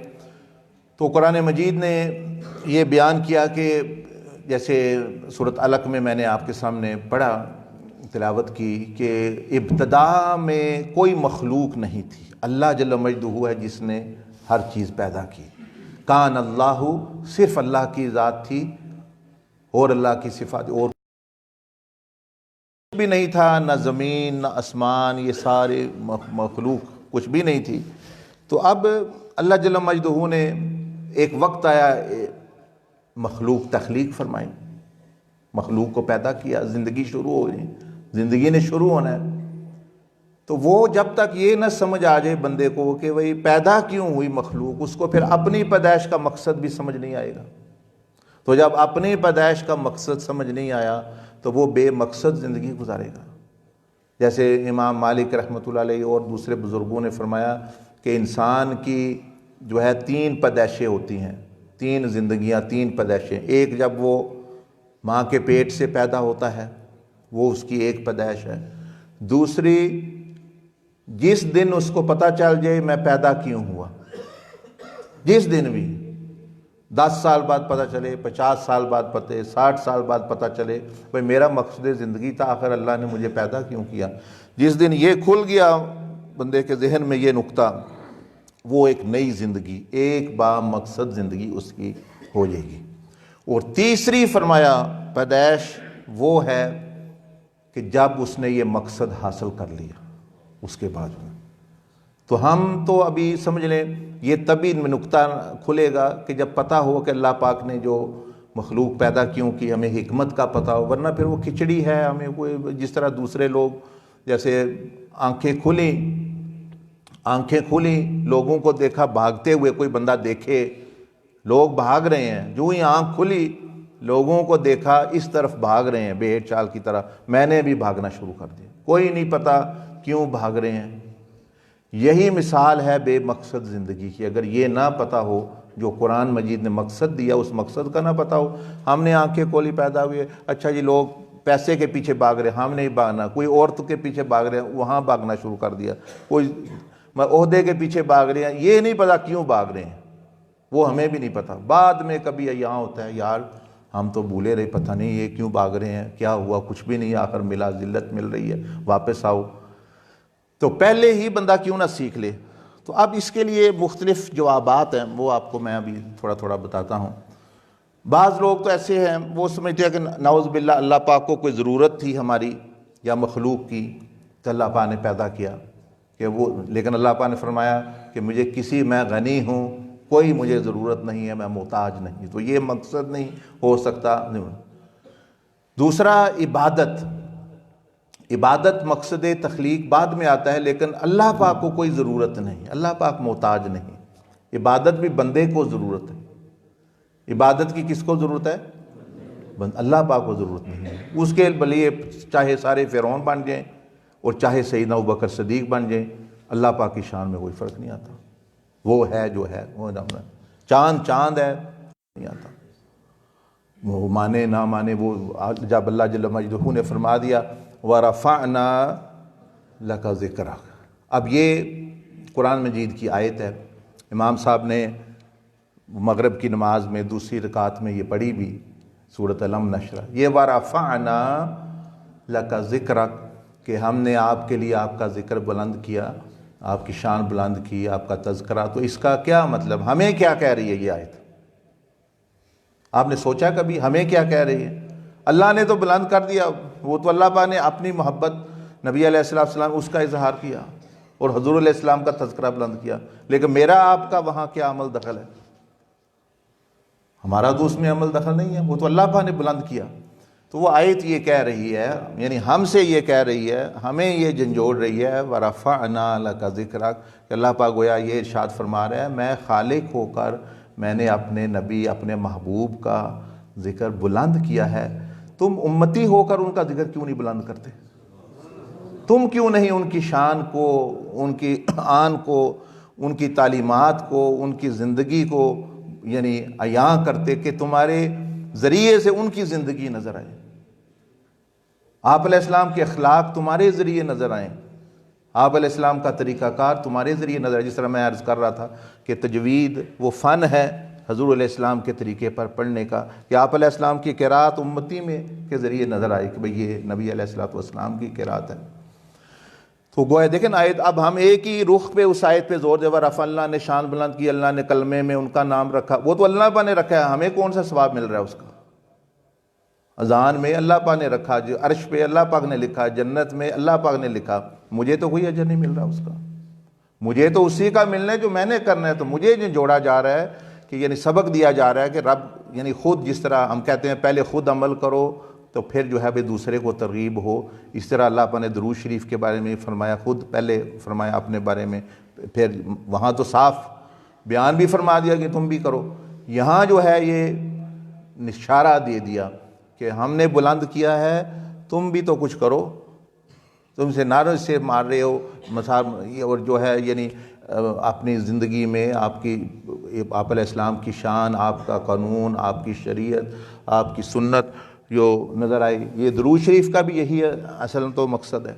تو قرآن مجید نے یہ بیان کیا کہ جیسے سورۃ علق میں نے آپ کے سامنے پڑھا، تلاوت کی، کہ ابتدا میں کوئی مخلوق نہیں تھی، اللہ جل مجدہ ہے جس نے ہر چیز پیدا کی۔ کان اللہ، صرف اللہ کی ذات تھی اور اللہ کی صفات، اور کچھ بھی نہیں تھا، نہ زمین نہ آسمان، یہ سارے مخلوق کچھ بھی نہیں تھی۔ تو اب اللہ جل مجدہ نے ایک وقت آیا، مخلوق تخلیق فرمائی، مخلوق کو پیدا کیا، زندگی شروع ہو گئی، زندگی نے شروع ہونا ہے۔ تو وہ جب تک یہ نہ سمجھ آ جائے بندے کو کہ وہی پیدا کیوں ہوئی مخلوق، اس کو پھر اپنی پیدائش کا مقصد بھی سمجھ نہیں آئے گا۔ تو جب اپنی پیدائش کا مقصد سمجھ نہیں آیا تو وہ بے مقصد زندگی گزارے گا۔ جیسے امام مالک رحمۃ اللہ علیہ اور دوسرے بزرگوں نے فرمایا کہ انسان کی جو ہے 3 پیدائشیں ہوتی ہیں، 3 زندگیاں، 3 پیدائشیں۔ ایک جب وہ ماں کے پیٹ سے پیدا ہوتا ہے، وہ اس کی ایک پیدائش ہے۔ دوسری، جس دن اس کو پتہ چل جائے میں پیدا کیوں ہوا، جس دن بھی 10 سال بعد پتہ چلے، 50 سال بعد پتہ، 60 سال بعد پتہ چلے، بھئی میرا مقصد زندگی تھا، آخر اللہ نے مجھے پیدا کیوں کیا۔ جس دن یہ کھل گیا بندے کے ذہن میں یہ نقطہ، وہ ایک نئی زندگی، ایک با مقصد زندگی اس کی ہو جائے گی۔ اور تیسری فرمایا پیدائش وہ ہے کہ جب اس نے یہ مقصد حاصل کر لیا، اس کے بعد تو ہم تو ابھی سمجھ لیں یہ تبھی نقطہ کھلے گا کہ جب پتہ ہو کہ اللہ پاک نے جو مخلوق پیدا کیوں کی، ہمیں حکمت کا پتہ ہو، ورنہ پھر وہ کھچڑی ہے، ہمیں کوئی جس طرح دوسرے لوگ جیسے آنکھیں کھلیں لوگوں کو دیکھا بھاگتے ہوئے، کوئی بندہ دیکھے لوگ بھاگ رہے ہیں، جو ہی آنکھ کھلی لوگوں کو دیکھا اس طرف بھاگ رہے ہیں بے چال کی طرح، میں نے بھی بھاگنا شروع کر دیا، کوئی نہیں پتہ کیوں بھاگ رہے ہیں۔ یہی مثال ہے بے مقصد زندگی کی۔ اگر یہ نہ پتہ ہو جو قرآن مجید نے مقصد دیا، اس مقصد کا نہ پتہ ہو، ہم نے آنکھیں کھولی پیدا ہوئے، اچھا جی لوگ پیسے کے پیچھے بھاگ رہے ہیں، ہم نہیں بھاگنا، کوئی عورت کے پیچھے بھاگ رہے ہیں، وہاں بھاگنا شروع کر دیا، کوئی عہدے کے پیچھے بھاگ رہے ہیں، یہ نہیں پتہ کیوں بھاگ رہے ہیں، وہ ہمیں بھی نہیں پتہ۔ بعد میں کبھی یہاں ہوتا ہے یار ہم تو بھولے رہے، پتہ نہیں یہ کیوں بھاگ رہے ہیں، کیا ہوا، کچھ بھی نہیں، آخر ملا، ذلت مل رہی ہے، واپس آؤ۔ تو پہلے ہی بندہ کیوں نہ سیکھ لے۔ تو اب اس کے لیے مختلف جوابات ہیں، وہ آپ کو میں ابھی تھوڑا تھوڑا بتاتا ہوں۔ بعض لوگ تو ایسے ہیں وہ سمجھتے ہیں کہ نعوذ باللہ اللہ پاک کو کوئی ضرورت تھی ہماری یا مخلوق کی، تو اللہ پاک نے پیدا کیا کہ وہ، لیکن اللہ پاک نے فرمایا کہ مجھے کسی، میں غنی ہوں، کوئی مجھے ضرورت نہیں ہے، میں محتاج نہیں، تو یہ مقصد نہیں ہو سکتا۔ دوسرا، عبادت مقصد تخلیق بعد میں آتا ہے، لیکن اللہ پاک کو کوئی ضرورت نہیں، اللہ پاک محتاج نہیں۔ عبادت بھی بندے کو ضرورت ہے، عبادت کی کس کو ضرورت ہے؟ اللہ پاک کو ضرورت نہیں ہے۔ اس کے لیے چاہے سارے فرعون بن جائیں اور چاہے سیدنا ابوبکر صدیق بن جائیں، اللہ پاک کی شان میں کوئی فرق نہیں آتا، وہ ہے جو ہے، وہ چاند ہے نہیں آتا۔ وہ مانے نہ مانے، وہ جب اللہ جل مجدہ نے فرما دیا وَرَفَعْنَا لَكَ ذِكْرَكَ۔ اب یہ قرآن مجید کی آیت ہے، امام صاحب نے مغرب کی نماز میں دوسری رکعت میں یہ پڑھی بھی، سورۃ الم نشرہ، یہ وَرَفَعْنَا لَكَ ذِكْرَكَ، کہ ہم نے آپ کے لیے آپ کا ذکر بلند کیا، آپ کی شان بلند کی، آپ کا تذکرہ۔ تو اس کا کیا مطلب، ہمیں کیا کہہ رہی ہے یہ آیت؟ آپ نے سوچا کبھی ہمیں کیا کہہ رہی ہے؟ اللہ نے تو بلند کر دیا، وہ تو اللہ پاک نے اپنی محبت نبی علیہ السلام اس کا اظہار کیا اور حضور علیہ السلام کا تذکرہ بلند کیا، لیکن میرا آپ کا وہاں کیا عمل دخل ہے؟ ہمارا تو اس میں عمل دخل نہیں ہے، وہ تو اللہ پاک نے بلند کیا۔ تو وہ آیت یہ کہہ رہی ہے، یعنی ہم سے یہ کہہ رہی ہے، ہمیں یہ جھنجھوڑ رہی ہے وَرَفَعْنَا لَكَ ذِكْرَكَ، کہ اللہ پاک گویا یہ ارشاد فرما رہا ہے میں خالق ہو کر میں نے اپنے نبی اپنے محبوب کا ذکر بلند کیا ہے، تم امتی ہو کر ان کا ذکر کیوں نہیں بلند کرتے؟ تم کیوں نہیں ان کی شان کو، ان کی آن کو، ان کی تعلیمات کو، ان کی زندگی کو یعنی عیاں کرتے کہ تمہارے ذریعے سے ان کی زندگی نظر آئے، آپ علیہ السلام کے اخلاق تمہارے ذریعے نظر آئیں، آپ علیہ السلام کا طریقہ کار تمہارے ذریعے نظر آئے۔ جس طرح میں عرض کر رہا تھا کہ تجوید وہ فن ہے حضور علیہ السلام کے طریقے پر پڑھنے کا، کہ آپ علیہ السلام کی قرات امتی میں کے ذریعے نظر آئے کہ بھئی یہ نبی علیہ السلام کی قرات ہے۔ تو گویا دیکھیں آیت، اب ہم ایک ہی رخ پہ اس آیت پہ زور دے، ورفع، اللہ نے شان بلند کی، اللہ نے کلمے میں ان کا نام رکھا، وہ تو اللہ پاک نے رکھا ہے، ہمیں کون سا ثواب مل رہا ہے اس کا؟ اذان میں اللہ پاک نے رکھا، جو عرش پہ اللہ پاک نے لکھا، جنت میں اللہ پاک نے لکھا، مجھے تو کوئی اجر نہیں مل رہا اس کا، مجھے تو اسی کا ملنا ہے جو میں نے کرنا ہے۔ تو مجھے جو جوڑا جا رہا ہے کہ یعنی سبق دیا جا رہا ہے کہ رب یعنی خود، جس طرح ہم کہتے ہیں پہلے خود عمل کرو تو پھر جو ہے دوسرے کو ترغیب ہو، اس طرح اللہ پاک نے درود شریف کے بارے میں فرمایا، خود پہلے فرمایا اپنے بارے میں، پھر وہاں تو صاف بیان بھی فرما دیا کہ تم بھی کرو، یہاں جو ہے یہ اشارہ دے دیا کہ ہم نے بلند کیا ہے، تم بھی تو کچھ کرو، تم سے نعرے سے مار رہے ہو اور جو ہے یعنی اپنی زندگی میں آپ علیہ السلام کی شان، آپ کا قانون، آپ کی شریعت، آپ کی سنت جو نظر آئی۔ یہ درود شریف کا بھی یہی ہے اصل تو مقصد ہے۔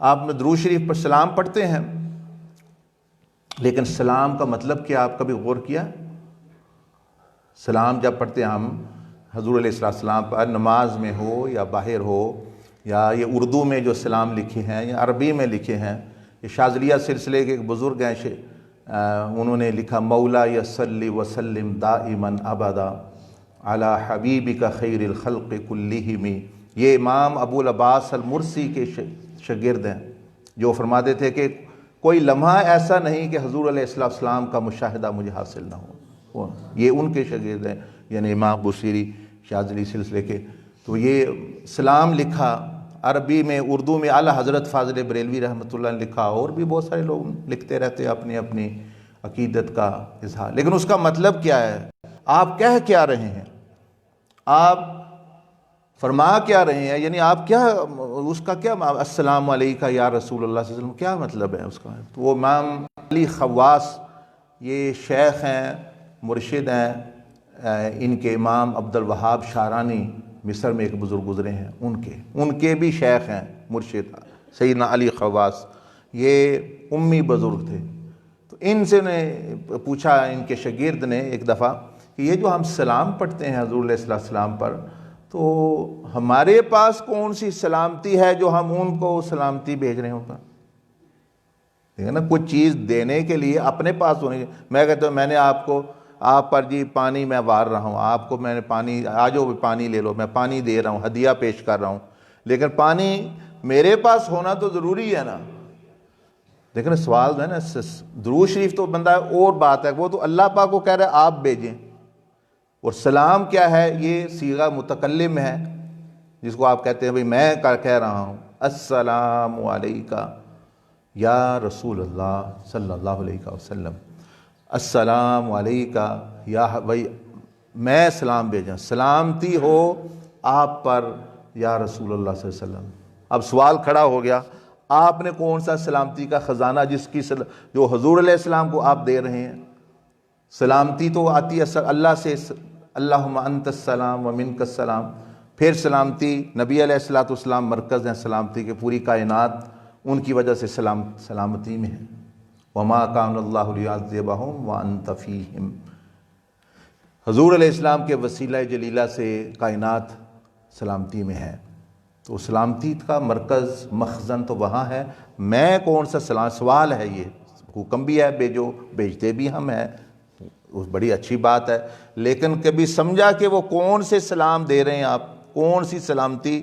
آپ نے درود شریف پر سلام پڑھتے ہیں، لیکن سلام کا مطلب کیا آپ کبھی غور کیا؟ سلام جب پڑھتے ہیں ہم حضور علیہ السلام پر، نماز میں ہو یا باہر ہو، یا یہ اردو میں جو سلام لکھے ہیں یا عربی میں لکھے ہیں، یہ شاذلیہ سلسلے کے ایک بزرگ ہیں، انہوں نے لکھا مولا یصلی وسلم دائما ابدا علی حبیبک خیر الخلق کلہم۔ یہ امام ابو العباس المرسی کے شاگرد ہیں، جو فرماتے تھے کہ کوئی لمحہ ایسا نہیں کہ حضور علیہ السلام کا مشاہدہ مجھے حاصل نہ ہو۔ یہ ان کے شاگرد ہیں، یعنی امام بصیری شاذلی سلسلے کے۔ تو یہ سلام لکھا عربی میں، اردو میں اعلیٰ حضرت فاضل بریلوی رحمۃ اللہ نے لکھا، اور بھی بہت سارے لوگ لکھتے رہتے ہیں اپنی اپنی عقیدت کا اظہار، لیکن اس کا مطلب کیا ہے؟ آپ کہہ کیا رہے ہیں؟ آپ فرما کیا رہے ہیں؟ یعنی آپ کیا، اس کا کیا السلام علیکہ یا رسول اللہ صلی اللہ علیہ وسلم کیا مطلب ہے اس کا؟ تو وہ امام علی خواص یہ شیخ ہیں، مرشد ہیں، ان کے امام عبد الوہاب شارانی مصر میں ایک بزرگ گزرے ہیں، ان کے بھی شیخ ہیں مرشد سیدنا علی خواص، یہ امی بزرگ تھے۔ تو ان سے نے پوچھا، ان کے شاگرد نے ایک دفعہ کہ یہ جو ہم سلام پڑھتے ہیں حضور علیہ السلام پر، تو ہمارے پاس کون سی سلامتی ہے جو ہم ان کو سلامتی بھیج رہے ہوتا؟ ٹھیک ہے نا، کچھ چیز دینے کے لیے اپنے پاس ہونی چاہیے۔ میں کہتا ہوں میں نے آپ پر جی پانی میں وار رہا ہوں، آپ کو میں نے پانی، آ جاؤ پانی لے لو، میں پانی دے رہا ہوں، ہدیہ پیش کر رہا ہوں، لیکن پانی میرے پاس ہونا تو ضروری ہے نا۔ لیکن سوال ہے نا، درود شریف تو بندہ اور بات ہے، وہ تو اللہ پاک کو کہہ رہا ہے آپ بھیجیں، اور سلام کیا ہے؟ یہ صیغہ متکلم ہے، جس کو آپ کہتے ہیں بھئی میں کہہ رہا ہوں السلام علیکہ یا رسول اللہ صلی اللہ علیہ وسلم، السلام علیکہ یا بھئی میں سلام بھیجا، سلامتی ہو آپ پر یا رسول اللہ صلی اللہ علیہ وسلم۔ اب سوال کھڑا ہو گیا، آپ نے کون سا سلامتی کا خزانہ جس کی جو حضور علیہ السلام کو آپ دے رہے ہیں؟ سلامتی تو آتی ہے اللہ سے، اللہم انت السلام و منک السلام. پھر سلامتی نبی علیہ الصلوۃ والسلام مرکز ہیں سلامتی کے، پوری کائنات ان کی وجہ سے سلامتی میں ہے. وما کان اللہ لیعذبہم وانت فیہم. حضور علیہ السلام کے وسیلہ جلیلہ سے کائنات سلامتی میں ہے. تو سلامتی کا مرکز مخزن تو وہاں ہے. میں کون سا سوال ہے، یہ حکم بھی ہے بھیجو، بھیجتے بھی ہم ہیں، بڑی اچھی بات ہے. لیکن کبھی سمجھا کہ وہ کون سے سلام دے رہے ہیں آپ، کون سی سلامتی،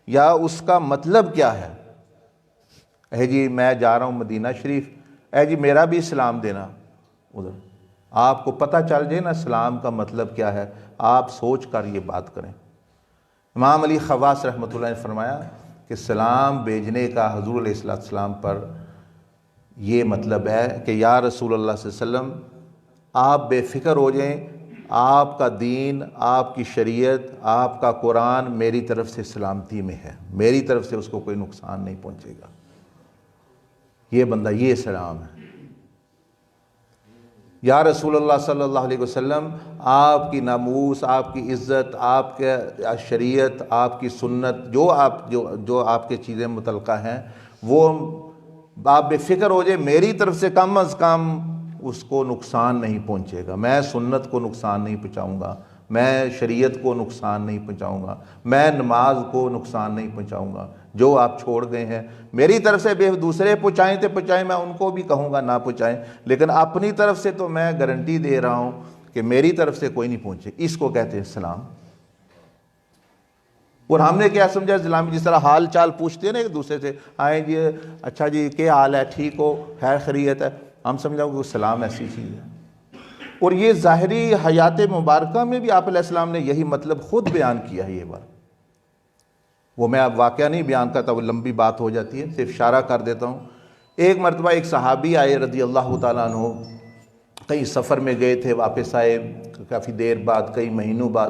یا اس کا مطلب کیا ہے؟ اے جی میں جا رہا ہوں مدینہ شریف، اے جی میرا بھی سلام دینا. ادھر آپ کو پتہ چل جائے نا سلام کا مطلب کیا ہے، آپ سوچ کر یہ بات کریں. امام علی خواص رحمۃ اللہ نے فرمایا کہ سلام بھیجنے کا حضور علیہ السلام پر یہ مطلب ہے کہ یا رسول اللہ صلی اللہ علیہ وسلم آپ بے فکر ہو جائیں، آپ کا دین، آپ کی شریعت، آپ کا قرآن میری طرف سے سلامتی میں ہے، میری طرف سے اس کو کوئی نقصان نہیں پہنچے گا. یہ بندہ یہ سلام ہے. یا رسول اللہ صلی اللہ علیہ وسلم آپ کی ناموس، آپ کی عزت، آپ کے شریعت، آپ کی سنت، جو آپ کے چیزیں متعلقہ ہیں، وہ آپ بے فکر ہو جائے، میری طرف سے کم از کم اس کو نقصان نہیں پہنچے گا. میں سنت کو نقصان نہیں پہنچاؤں گا، میں شریعت کو نقصان نہیں پہنچاؤں گا، میں نماز کو نقصان نہیں پہنچاؤں گا. جو آپ چھوڑ گئے ہیں میری طرف سے، بے دوسرے پہنچائیں تو پہنچائیں، میں ان کو بھی کہوں گا نہ پہنچائیں، لیکن اپنی طرف سے تو میں گارنٹی دے رہا ہوں کہ میری طرف سے کوئی نہیں پہنچے. اس کو کہتے ہیں سلام. اور ہم نے کیا سمجھا اسلامی، جس طرح حال چال پوچھتے ہیں نا ایک دوسرے سے، آئیں جی اچھا جی کیا حال ہے، ٹھیک ہو، خیر خیریت ہے، ہم سمجھا کہ سلام ایسی چیز ہے. اور یہ ظاہری حیات مبارکہ میں بھی آپ علیہ السلام نے یہی مطلب خود بیان کیا ہے. یہ بات وہ میں اب واقعہ نہیں بیان کرتا، وہ لمبی بات ہو جاتی ہے، صرف اشارہ کر دیتا ہوں. ایک مرتبہ ایک صحابی آئے رضی اللہ تعالیٰ عنہ، کئی سفر میں گئے تھے، واپس آئے کافی دیر بعد، کئی مہینوں بعد.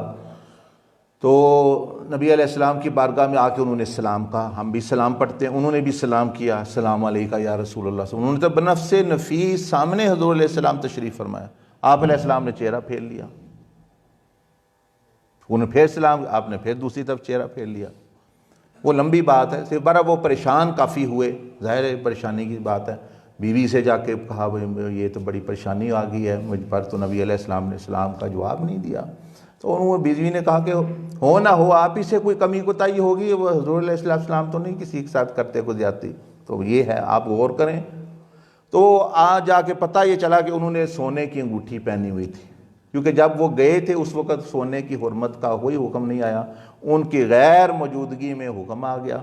تو نبی علیہ السلام کی بارگاہ میں آ کے انہوں نے سلام کہا. ہم بھی سلام پڑھتے ہیں، انہوں نے بھی سلام کیا، السلام علیکہ یا رسول اللہ. انہوں نے تو بنفس نفیس سامنے حضور علیہ السلام تشریف فرمایا. آپ علیہ السلام نے چہرہ پھیر لیا، انہوں نے پھر سلام، آپ نے پھر دوسری طرف چہرہ پھیر لیا. وہ لمبی بات ہے، صرف بارہ وہ پریشان کافی ہوئے، ظاہر ہے پریشانی کی بات ہے. بیوی سے جا کے کہا یہ تو بڑی پریشانی آ گئی ہے مجھ پر، تو نبی علیہ السلام نے سلام کا جواب نہیں دیا. تو انہوں نے بیوی نے کہا کہ ہو نہ ہو آپ ہی سے کوئی کمی کوتاہی ہوگی، وہ حضور علیہ السلام تو نہیں کسی کے ساتھ کرتے کو زیادتی، تو یہ ہے آپ غور کریں. تو جا کے پتہ یہ چلا کہ انہوں نے سونے کی انگوٹھی پہنی ہوئی تھی، کیونکہ جب وہ گئے تھے اس وقت سونے کی حرمت کا کوئی حکم نہیں آیا، ان کی غیر موجودگی میں حکم آ گیا.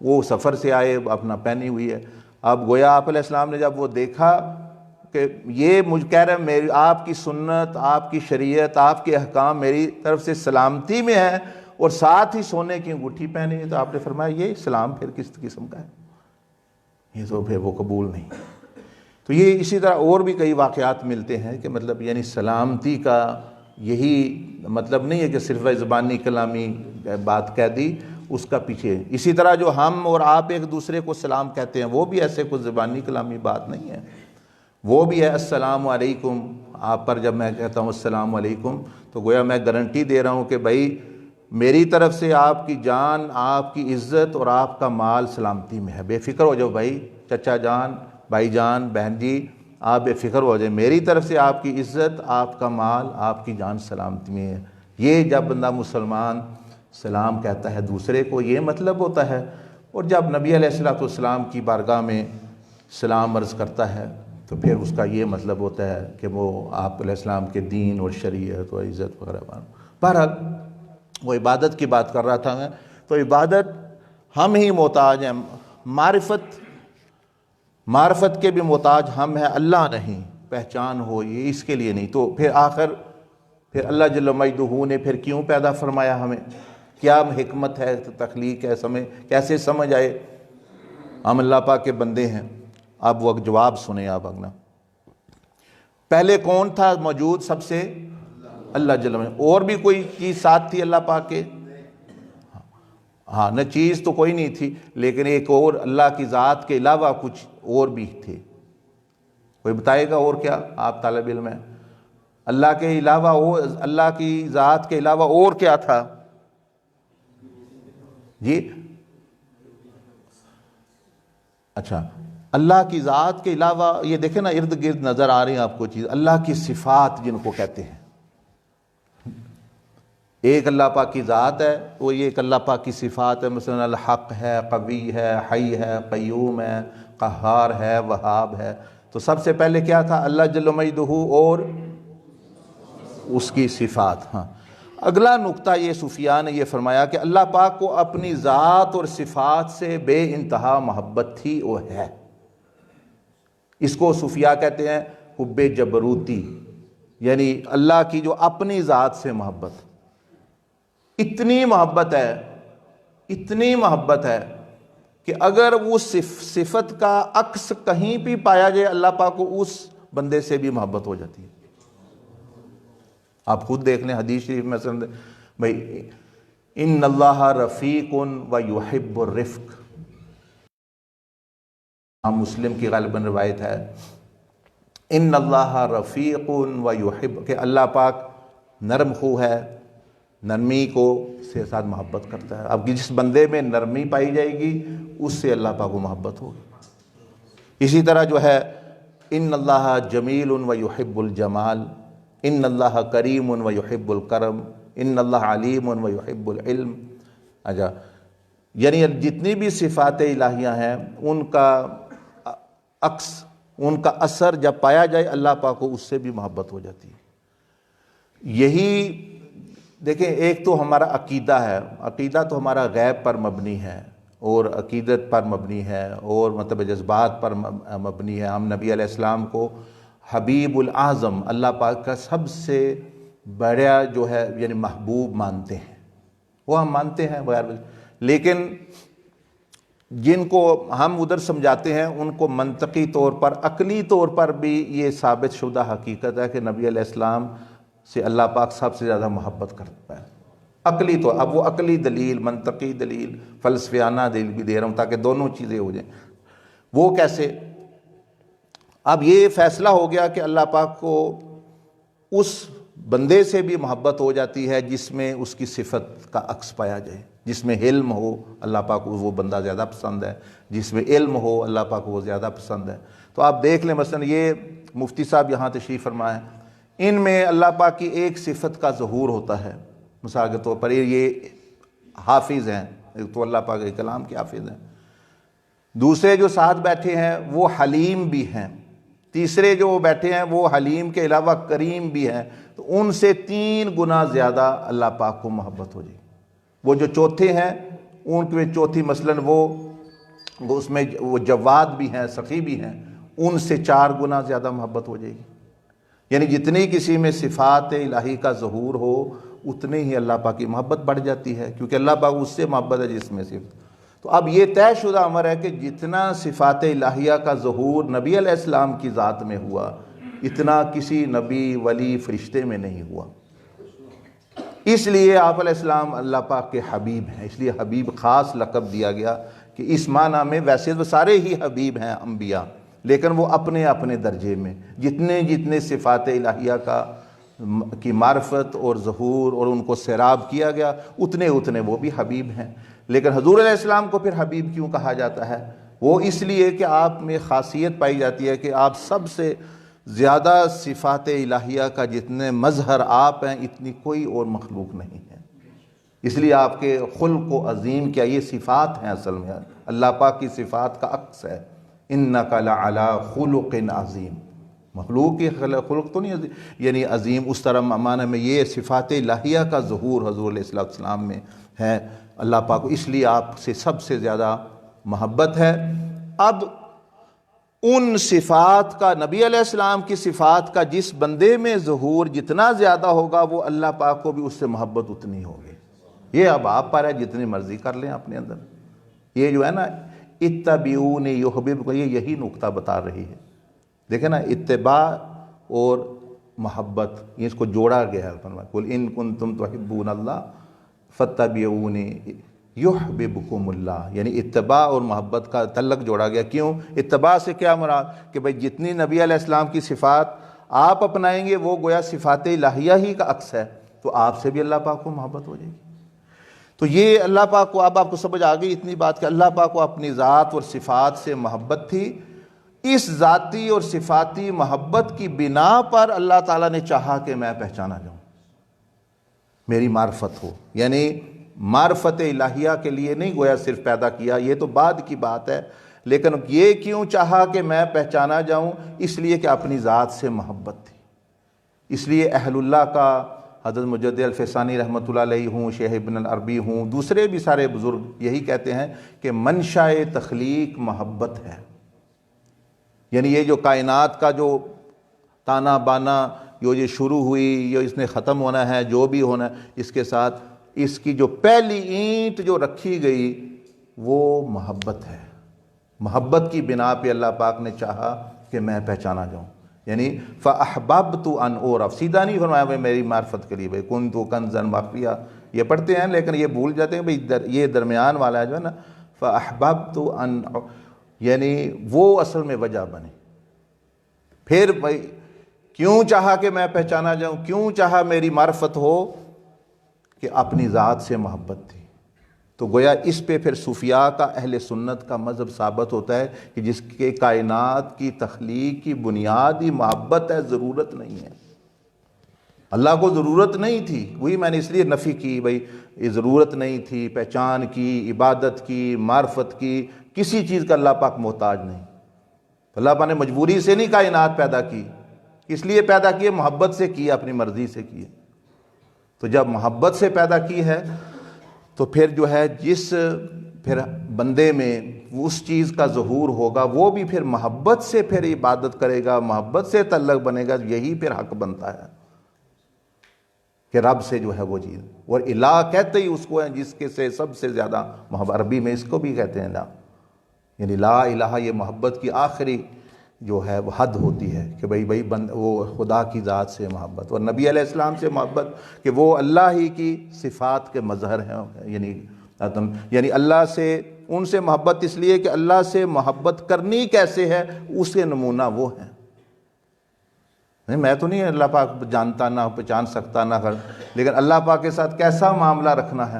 وہ سفر سے آئے، اپنا پہنی ہوئی ہے. اب گویا آپ علیہ السلام نے جب وہ دیکھا کہ یہ مجھ کہہ رہے میری آپ کی سنت، آپ کی شریعت، آپ کے احکام میری طرف سے سلامتی میں ہے، اور ساتھ ہی سونے کی انگوٹھی پہنی ہے، تو آپ نے فرمایا یہ اسلام پھر کس قسم کا ہے، یہ تو پھر وہ قبول نہیں. تو یہ اسی طرح اور بھی کئی واقعات ملتے ہیں کہ مطلب یعنی سلامتی کا یہی مطلب نہیں ہے کہ صرف زبانی کلامی بات کہہ دی، اس کا پیچھے اسی طرح جو ہم اور آپ ایک دوسرے کو سلام کہتے ہیں وہ بھی ایسے کوئی زبانی کلامی بات نہیں ہے، وہ بھی ہے السلام علیکم. آپ پر جب میں کہتا ہوں السلام علیکم تو گویا میں گارنٹی دے رہا ہوں کہ بھائی میری طرف سے آپ کی جان، آپ کی عزت اور آپ کا مال سلامتی میں ہے. بے فکر ہو جاؤ بھائی، چچا جان، بھائی جان، بہن جی، آپ بے فکر ہو جائیں، میری طرف سے آپ کی عزت، آپ کا مال، آپ کی جان سلامتی میں ہے. یہ جب بندہ مسلمان سلام کہتا ہے دوسرے کو، یہ مطلب ہوتا ہے. اور جب نبی علیہ السلام کی بارگاہ میں سلام عرض کرتا ہے تو پھر اس کا یہ مطلب ہوتا ہے کہ وہ آپ علیہ السلام کے دین اور شریعت اور عزت وغیرہ. بہرحال وہ عبادت کی بات کر رہا تھا میں، تو عبادت ہم ہی محتاج ہیں، معرفت کے بھی محتاج ہم ہیں، اللہ نہیں. پہچان ہو یہ اس کے لیے نہیں. تو پھر اللہ جل مجدہ نے پھر کیوں پیدا فرمایا ہمیں، کیا حکمت ہے، تخلیق ہے، کیسے سمجھ آئے. ہم اللہ پاک کے بندے ہیں. اب وہ جواب سنیں آپ اگلا. پہلے کون تھا موجود سب سے؟ اللہ جل مجدہ. اور بھی کوئی چیز ساتھ تھی اللہ پاک کے؟ ہاں، نہ چیز تو کوئی نہیں تھی، لیکن ایک اور اللہ کی ذات کے علاوہ کچھ اور بھی تھے. کوئی بتائے گا اور کیا؟ آپ طالب علم ہیں. اللہ کے علاوہ اللہ کی ذات کے علاوہ اور کیا تھا جی؟ اچھا، اللہ کی ذات کے علاوہ یہ دیکھیں نا ارد گرد نظر آ رہی ہیں آپ کو چیز، اللہ کی صفات جن کو کہتے ہیں. ایک اللہ پاک کی ذات ہے، وہ یہ ایک اللہ پاک کی صفات ہے، مثلا الحق ہے، قوی ہے، حی ہے، قیوم ہے، قہار ہے، وہاب ہے. تو سب سے پہلے کیا تھا؟ اللہ جل مجدہ اور اس کی صفات. ہاں، اگلا نقطہ یہ صوفیاء نے یہ فرمایا کہ اللہ پاک کو اپنی ذات اور صفات سے بے انتہا محبت تھی وہ ہے. اس کو صوفیاء کہتے ہیں حب جبروتی، یعنی اللہ کی جو اپنی ذات سے محبت. اتنی محبت ہے، اتنی محبت ہے کہ اگر وہ صفت کا عکس کہیں بھی پایا جائے اللہ پاک کو اس بندے سے بھی محبت ہو جاتی ہے. آپ خود دیکھ لیں حدیث شریف میں بھائی ان اللہ رفیق و یحب الرفق، مسلم کی غالباً روایت ہے ان اللہ رفیق و یحب، کہ اللہ پاک نرم خو ہے، نرمی کو سے ساتھ محبت کرتا ہے. اب جس بندے میں نرمی پائی جائے گی اس سے اللہ پاک کو محبت ہوگی. اسی طرح جو ہے ان اللہ جمیل و یحب الجمال، ان اللہ کریم و یحب الکرم، ان اللہ علیم و یحب العلم. اچھا، یعنی جتنی بھی صفات الہیہ ہیں ان کا عکس، ان کا اثر جب پایا جائے اللہ پاک کو اس سے بھی محبت ہو جاتی ہے. یہی دیکھیں، ایک تو ہمارا عقیدہ ہے، عقیدہ تو ہمارا غیب پر مبنی ہے اور عقیدت پر مبنی ہے اور مطلب جذبات پر مبنی ہے. ہم نبی علیہ السلام کو حبیب الاعظم، اللہ پاک کا سب سے بڑا جو ہے یعنی محبوب مانتے ہیں، وہ ہم مانتے ہیں بغیر. لیکن جن کو ہم ادھر سمجھاتے ہیں ان کو منطقی طور پر، عقلی طور پر بھی یہ ثابت شدہ حقیقت ہے کہ نبی علیہ السلام سے اللہ پاک سب سے زیادہ محبت کرتا ہے. عقلی تو اب وہ عقلی دلیل، منطقی دلیل، فلسفیانہ دلیل بھی دے رہا ہوں تاکہ دونوں چیزیں ہو جائیں. وہ کیسے؟ اب یہ فیصلہ ہو گیا کہ اللہ پاک کو اس بندے سے بھی محبت ہو جاتی ہے جس میں اس کی صفت کا عکس پایا جائے. جس میں علم ہو اللہ پاک کو وہ بندہ زیادہ پسند ہے، جس میں علم ہو اللہ پاک کو وہ زیادہ پسند ہے. تو آپ دیکھ لیں مثلا یہ مفتی صاحب یہاں تشریف فرمائے، ان میں اللہ پاک کی ایک صفت کا ظہور ہوتا ہے. مثال کے طور پر یہ حافظ ہیں، تو اللہ پاک کے کلام کے حافظ ہیں. دوسرے جو ساتھ بیٹھے ہیں وہ حلیم بھی ہیں. تیسرے جو بیٹھے ہیں وہ حلیم کے علاوہ کریم بھی ہیں. تو ان سے 3 گنا زیادہ اللہ پاک کو محبت ہو جائے. وہ جو چوتھے ہیں ان کے چوتھی مثلاً وہ اس میں وہ جواد بھی ہیں، سخی بھی ہیں، ان سے 4 گنا زیادہ محبت ہو جائے گی. یعنی جتنی کسی میں صفات الہی کا ظہور ہو اتنی ہی اللہ پاک کی محبت بڑھ جاتی ہے، کیونکہ اللہ پاک اس سے محبت ہے جس میں صفت. تو اب یہ طے شدہ امر ہے کہ جتنا صفات الہیہ کا ظہور نبی علیہ السلام کی ذات میں ہوا اتنا کسی نبی ولی فرشتے میں نہیں ہوا. اس لیے آپ علیہ السلام اللہ پاک کے حبیب ہیں. اس لیے حبیب خاص لقب دیا گیا کہ اس معنی میں ویسے تو سارے ہی حبیب ہیں انبیاء، لیکن وہ اپنے اپنے درجے میں جتنے صفات الہیہ کی معرفت اور ظہور اور ان کو سیراب کیا گیا اتنے وہ بھی حبیب ہیں. لیکن حضور علیہ السلام کو پھر حبیب کیوں کہا جاتا ہے؟ وہ اس لیے کہ آپ میں خاصیت پائی جاتی ہے کہ آپ سب سے زیادہ صفات الہیہ کا جتنے مظہر آپ ہیں اتنی کوئی اور مخلوق نہیں ہے. اس لیے آپ کے خلق و عظیم کیا یہ صفات ہیں، اصل میں اللہ پاک کی صفات کا عکس ہے. انک لعلی خلق عظیم، مخلوق کی خلق تو نہیں یعنی عظیم اس طرح معنی میں یہ صفات الہیہ کا ظہور حضور علیہ السلام میں ہے. اللہ پاک کو اس لیے آپ سے سب سے زیادہ محبت ہے. اب ان صفات کا، نبی علیہ السلام کی صفات کا جس بندے میں ظہور جتنا زیادہ ہوگا وہ اللہ پاک کو بھی اس سے محبت اتنی ہوگی. یہ اب آپ پر ہے، جتنی مرضی کر لیں اپنے اندر. یہ جو ہے نا اتبعونی یحببکم، یہی نقطہ بتا رہی ہے. دیکھیں نا اتباع اور محبت اس کو جوڑا گیا ہے. قل ان کنتم تحبون اللہ فاتبعونی یحببکم اللہ، یعنی اتباع اور محبت کا تعلق جوڑا گیا. کیوں؟ اتباع سے کیا مراد کہ بھئی جتنی نبی علیہ السلام کی صفات آپ اپنائیں گے وہ گویا صفات الہیہ ہی کا عکس ہے، تو آپ سے بھی اللہ پاک کو محبت ہو جائے گی۔ تو یہ اللہ پاک کو، اب آپ کو سمجھ آ گئی اتنی بات کہ اللہ پاک کو اپنی ذات اور صفات سے محبت تھی۔ اس ذاتی اور صفاتی محبت کی بنا پر اللہ تعالیٰ نے چاہا کہ میں پہچانا جاؤں، میری معرفت ہو، یعنی معرفت الہیہ کے لیے نہیں گویا صرف پیدا کیا، یہ تو بعد کی بات ہے، لیکن یہ کیوں چاہا کہ میں پہچانا جاؤں؟ اس لیے کہ اپنی ذات سے محبت تھی۔ اس لیے اہل اللہ کا حضرت مجدد الفسانی رحمۃ اللہ علیہ ہوں، شیخ ابن العربی ہوں، دوسرے بھی سارے بزرگ یہی کہتے ہیں کہ منشأ تخلیق محبت ہے۔ یعنی یہ جو کائنات کا جو تانا بانا، یہ شروع ہوئی، یہ اس نے ختم ہونا ہے، جو بھی ہونا ہے، اس کے ساتھ اس کی جو پہلی اینٹ جو رکھی گئی وہ محبت ہے۔ محبت کی بنا پہ اللہ پاک نے چاہا کہ میں پہچانا جاؤں، یعنی فَأَحْبَبْتُ أَنْ أُعْرَفَ، سیدھا نہیں فرمایا بھائی میری معرفت کے لیے، بھائی كُنْتُ كَنْزًا مَخْفِيًّا یہ پڑھتے ہیں لیکن یہ بھول جاتے ہیں بھئی یہ درمیان والا ہے جو ہے نا، فَأَحْبَبْتُ أَنْ، یعنی وہ اصل میں وجہ بنے۔ پھر بھائی کیوں چاہا کہ میں پہچانا جاؤں، کیوں چاہا میری معرفت ہو؟ کہ اپنی ذات سے محبت تھی۔ تو گویا اس پہ پھر صوفیاء کا، اہل سنت کا مذہب ثابت ہوتا ہے کہ جس کے کائنات کی تخلیق کی بنیاد ہی محبت ہے، ضرورت نہیں ہے۔ اللہ کو ضرورت نہیں تھی، وہی میں نے اس لیے نفی کی، بھئی یہ ضرورت نہیں تھی، پہچان کی، عبادت کی، معرفت کی، کسی چیز کا اللہ پاک محتاج نہیں۔ اللہ پاک نے مجبوری سے نہیں کائنات پیدا کی، اس لیے پیدا کیے، محبت سے کی، اپنی مرضی سے کی۔ تو جب محبت سے پیدا کی ہے تو پھر جو ہے جس پھر بندے میں اس چیز کا ظہور ہوگا وہ بھی پھر محبت سے پھر عبادت کرے گا، محبت سے تعلق بنے گا، یہی پھر حق بنتا ہے کہ رب سے جو ہے وہ چیز۔ اور الہ کہتے ہی اس کو ہے جس کے سے سب سے زیادہ محبت، عربی میں اس کو بھی کہتے ہیں لا، یعنی لا الہ، یہ محبت کی آخری جو ہے وہ حد ہوتی ہے کہ بھئی وہ خدا کی ذات سے محبت، اور نبی علیہ السلام سے محبت کہ وہ اللہ ہی کی صفات کے مظہر ہیں، یعنی اللہ سے، ان سے محبت اس لیے کہ اللہ سے محبت کرنی کیسے ہے اس کے نمونہ وہ ہیں۔ میں تو نہیں اللہ پاک جانتا، نہ پہچان سکتا، نہ لیکن اللہ پاک کے ساتھ کیسا معاملہ رکھنا ہے،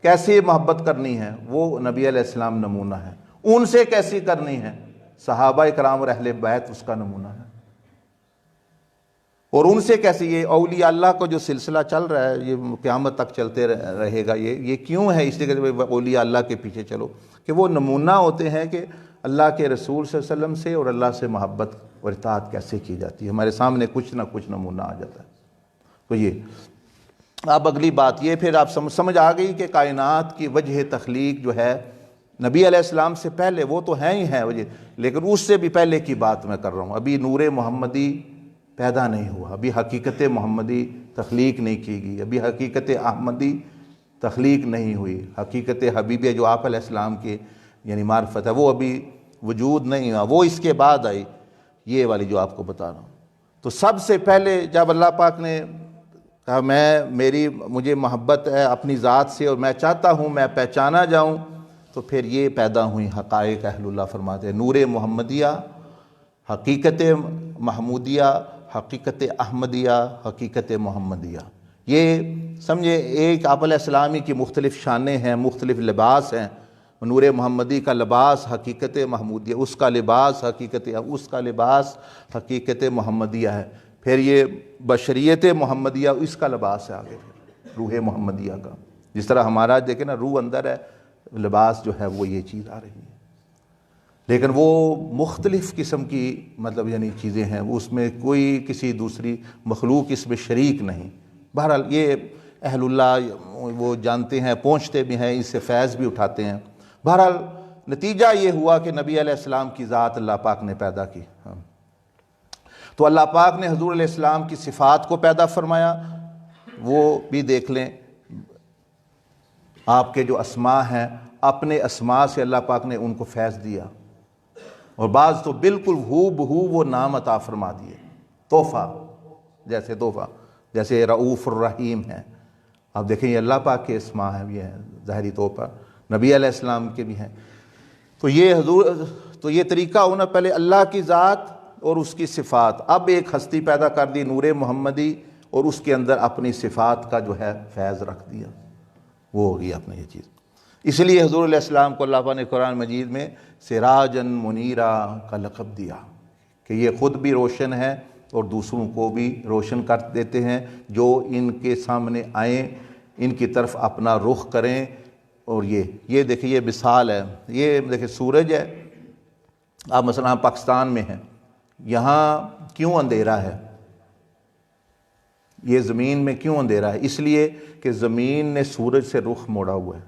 کیسے محبت کرنی ہے، وہ نبی علیہ السلام نمونہ ہے۔ ان سے کیسی کرنی ہے، صحابہ کرام اور اہل بیت اس کا نمونہ ہے۔ اور ان سے کیسے، یہ اولیاء اللہ کو جو سلسلہ چل رہا ہے یہ قیامت تک چلتے رہے گا، یہ کیوں ہے؟ اس لیے کہ اولیاء اللہ کے پیچھے چلو، کہ وہ نمونہ ہوتے ہیں کہ اللہ کے رسول صلی اللہ علیہ وسلم سے اور اللہ سے محبت اور اطاعت کیسے کی جاتی ہے، ہمارے سامنے کچھ نہ کچھ نمونہ آ جاتا ہے۔ تو یہ اب اگلی بات یہ پھر آپ سمجھ آ گئی کہ کائنات کی وجہ تخلیق جو ہے نبی علیہ السلام سے پہلے، وہ تو ہیں ہی ہیں وجہ، لیکن اس سے بھی پہلے کی بات میں کر رہا ہوں۔ ابھی نور محمدی پیدا نہیں ہوا، ابھی حقیقت محمدی تخلیق نہیں کی گئی، ابھی حقیقت احمدی تخلیق نہیں ہوئی، حقیقت حبیبیہ جو آپ علیہ السلام کی یعنی معرفت ہے وہ ابھی وجود نہیں ہوا، وہ اس کے بعد آئی، یہ والی جو آپ کو بتا رہا ہوں۔ تو سب سے پہلے جب اللہ پاک نے کہا مجھے محبت ہے اپنی ذات سے اور میں چاہتا ہوں میں پہچانا جاؤں، تو پھر یہ پیدا ہوئی حقائق۔ اہل اللہ فرماتے ہیں نور محمدیہ، حقیقت محمودیہ، حقیقت احمدیہ، حقیقت محمدیہ۔ یہ سمجھے ایک آپ علیہ السلامی کی مختلف شانیں ہیں، مختلف لباس ہیں۔ نور محمدی کا لباس حقیقت محمودیہ، اس کا لباس اس کا لباس حقیقت محمدیہ ہے۔ پھر یہ بشریت محمدیہ، اس کا لباس ہے آگے پھر روح محمدیہ کا۔ جس طرح ہمارا دیکھیں نا روح اندر ہے، لباس جو ہے وہ یہ چیز آ رہی ہے، لیکن وہ مختلف قسم کی یعنی چیزیں ہیں، اس میں کوئی کسی دوسری مخلوق اس میں شریک نہیں۔ بہرحال یہ اہل اللہ وہ جانتے ہیں، پہنچتے بھی ہیں، اس سے فیض بھی اٹھاتے ہیں۔ بہرحال نتیجہ یہ ہوا کہ نبی علیہ السلام کی ذات اللہ پاک نے پیدا کی۔ تو اللہ پاک نے حضور علیہ السلام کی صفات کو پیدا فرمایا، وہ بھی دیکھ لیں۔ آپ کے جو اسماء ہیں، اپنے اسماء سے اللہ پاک نے ان کو فیض دیا، اور بعض تو بالکل ہو بہو وہ نام عطا فرما دیے، تحفہ جیسے رؤوف الرحیم ہے۔ آپ دیکھیں یہ اللہ پاک کے اسماء ہیں، یہ ہیں ظاہری طور پر، نبی علیہ السلام کے بھی ہیں۔ تو یہ طریقہ ہونا، پہلے اللہ کی ذات اور اس کی صفات، اب ایک ہستی پیدا کر دی نور محمدی اور اس کے اندر اپنی صفات کا جو ہے فیض رکھ دیا، وہ ہوگی اپنے یہ چیز۔ اس لیے حضور علیہ السلام کو اللہ پاک نے قرآن مجید میں سراجن منیرا کا لقب دیا کہ یہ خود بھی روشن ہے اور دوسروں کو بھی روشن کر دیتے ہیں، جو ان کے سامنے آئیں ان کی طرف اپنا رخ کریں۔ اور یہ دیکھیں، یہ مثال ہے، یہ دیکھیں سورج ہے، آپ مثلا پاکستان میں ہیں، یہاں کیوں اندھیرا ہے؟ یہ زمین میں کیوں اندھیرا ہے؟ اس لیے کہ زمین نے سورج سے رخ موڑا ہوا ہے۔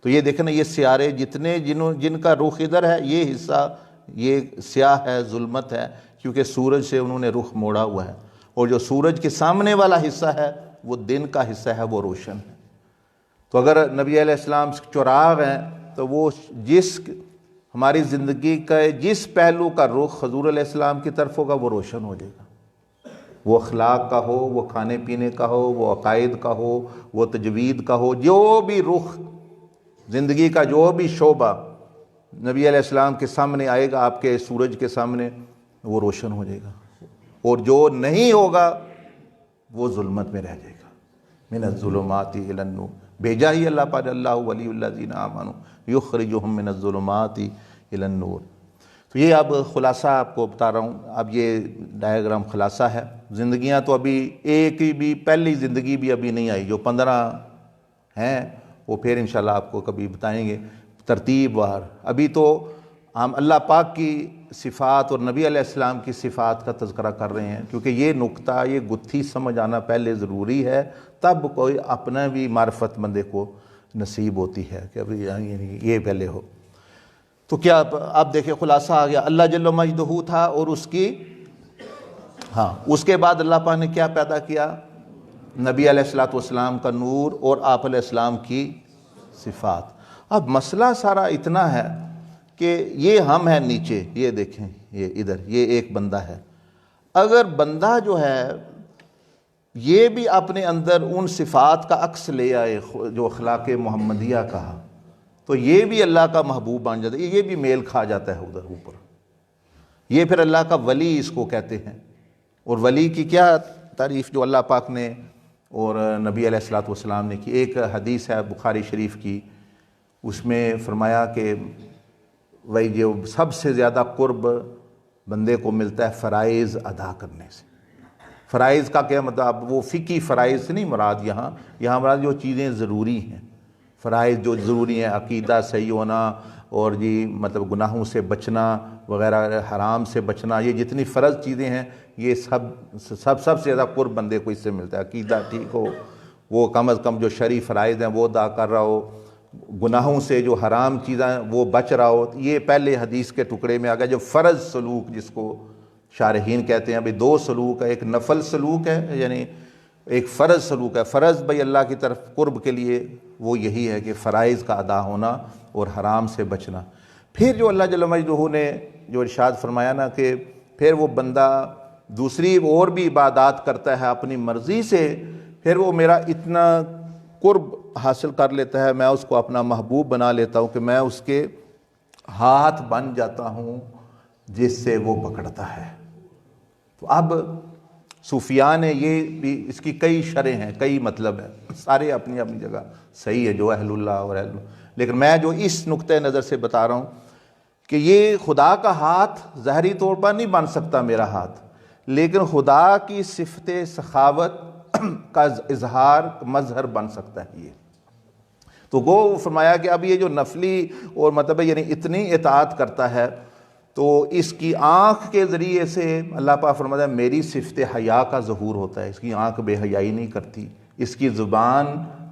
تو یہ دیکھیں نا، یہ سیارے جتنے جن کا رخ ادھر ہے، یہ حصہ یہ سیاہ ہے، ظلمت ہے، کیونکہ سورج سے انہوں نے رخ موڑا ہوا ہے۔ اور جو سورج کے سامنے والا حصہ ہے وہ دن کا حصہ ہے، وہ روشن ہے۔ تو اگر نبی علیہ السلام چراغ ہیں تو وہ جس ہماری زندگی کا جس پہلو کا رخ حضور علیہ السلام کی طرف ہوگا وہ روشن ہو جائے گا، وہ اخلاق کا ہو، وہ کھانے پینے کا ہو، وہ عقائد کا ہو، وہ تجوید کا ہو، جو بھی رخ زندگی کا جو بھی شعبہ نبی علیہ السلام کے سامنے آئے گا، آپ کے سورج کے سامنے، وہ روشن ہو جائے گا، اور جو نہیں ہوگا وہ ظلمت میں رہ جائے گا۔ من الظلمات الی النور، بھیجا ہی اللہ پاک، اللہ ولی الذین آمنوا یخرجہم من الظلمات الی النور۔ تو یہ اب خلاصہ آپ کو بتا رہا ہوں، اب یہ ڈائیگرام خلاصہ ہے۔ زندگیاں تو ابھی ایک ہی بھی پہلی زندگی بھی ابھی نہیں آئی، جو 15 ہیں وہ پھر انشاءاللہ آپ کو کبھی بتائیں گے ترتیب وار۔ ابھی تو ہم اللہ پاک کی صفات اور نبی علیہ السلام کی صفات کا تذکرہ کر رہے ہیں، کیونکہ یہ نقطہ، یہ گتھی سمجھ آنا پہلے ضروری ہے، تب کوئی اپنا بھی معرفت بندے کو نصیب ہوتی ہے کہ ابھی یہ پہلے ہو۔ تو کیا اب دیکھیں خلاصہ آ گیا، اللہ جل مجدہ تھا اور اس کی اس کے بعد اللہ پاک نے کیا پیدا کیا؟ نبی علیہ السلام کا نور اور آپ علیہ السلام کی صفات۔ اب مسئلہ سارا اتنا ہے کہ یہ ہم ہیں نیچے، یہ دیکھیں، یہ ادھر یہ ایک بندہ ہے، اگر بندہ جو ہے یہ بھی اپنے اندر ان صفات کا عکس لے آئے جو اخلاق محمدیہ کہا، تو یہ بھی اللہ کا محبوب بن جاتا ہے، یہ بھی میل کھا جاتا ہے ادھر اوپر، یہ پھر اللہ کا ولی اس کو کہتے ہیں۔ اور ولی کی کیا تعریف جو اللہ پاک نے اور نبی علیہ السلام نے کی۔ ایک حدیث ہے بخاری شریف کی، اس میں فرمایا کہ وہی جو سب سے زیادہ قرب بندے کو ملتا ہے فرائض ادا کرنے سے۔ فرائض کا کیا مطلب؟ وہ فقہی فرائض سے نہیں مراد، یہاں مراد جو چیزیں ضروری ہیں، فرائض جو ضروری ہیں، عقیدہ صحیح ہونا اور مطلب گناہوں سے بچنا وغیرہ، حرام سے بچنا، یہ جتنی فرض چیزیں ہیں یہ سب سے زیادہ قرب بندے کو اس سے ملتا ہے۔ عقیدہ ٹھیک ہو، وہ کم از کم جو شرعی فرائض ہیں وہ ادا کر رہا ہو، گناہوں سے جو حرام چیزیں وہ بچ رہا ہو۔ یہ پہلے حدیث کے ٹکڑے میں آ گیا جو فرض سلوک جس کو شارحین کہتے ہیں۔ ابھی 2 سلوک ہے، ایک نفل سلوک ہے، یعنی ایک فرض سلوک ہے، فرض بھائی اللہ کی طرف قرب کے لیے وہ یہی ہے کہ فرائض کا ادا ہونا اور حرام سے بچنا۔ پھر جو اللہ جل مجدہ نے جو ارشاد فرمایا نا کہ پھر وہ بندہ دوسری اور بھی عبادات کرتا ہے اپنی مرضی سے، پھر وہ میرا اتنا قرب حاصل کر لیتا ہے، میں اس کو اپنا محبوب بنا لیتا ہوں کہ میں اس کے ہاتھ بن جاتا ہوں جس سے وہ پکڑتا ہے۔ تو اب صوفیاء نے یہ بھی، اس کی کئی شرح ہیں، کئی مطلب ہے، سارے اپنی اپنی جگہ صحیح ہے، جو اہل اللہ اور اہل، لیکن میں جو اس نقطۂ نظر سے بتا رہا ہوں کہ یہ خدا کا ہاتھ ظاہری طور پر نہیں بن سکتا میرا ہاتھ، لیکن خدا کی صفت سخاوت کا اظہار مظہر بن سکتا ہے یہ۔ تو وہ فرمایا کہ اب یہ جو نفلی اور مطلب یعنی اتنی اطاعت کرتا ہے تو اس کی آنکھ کے ذریعے سے اللہ پاک فرماتا ہے میری صفت حیا کا ظہور ہوتا ہے، اس کی آنکھ بے حیائی نہیں کرتی، اس کی زبان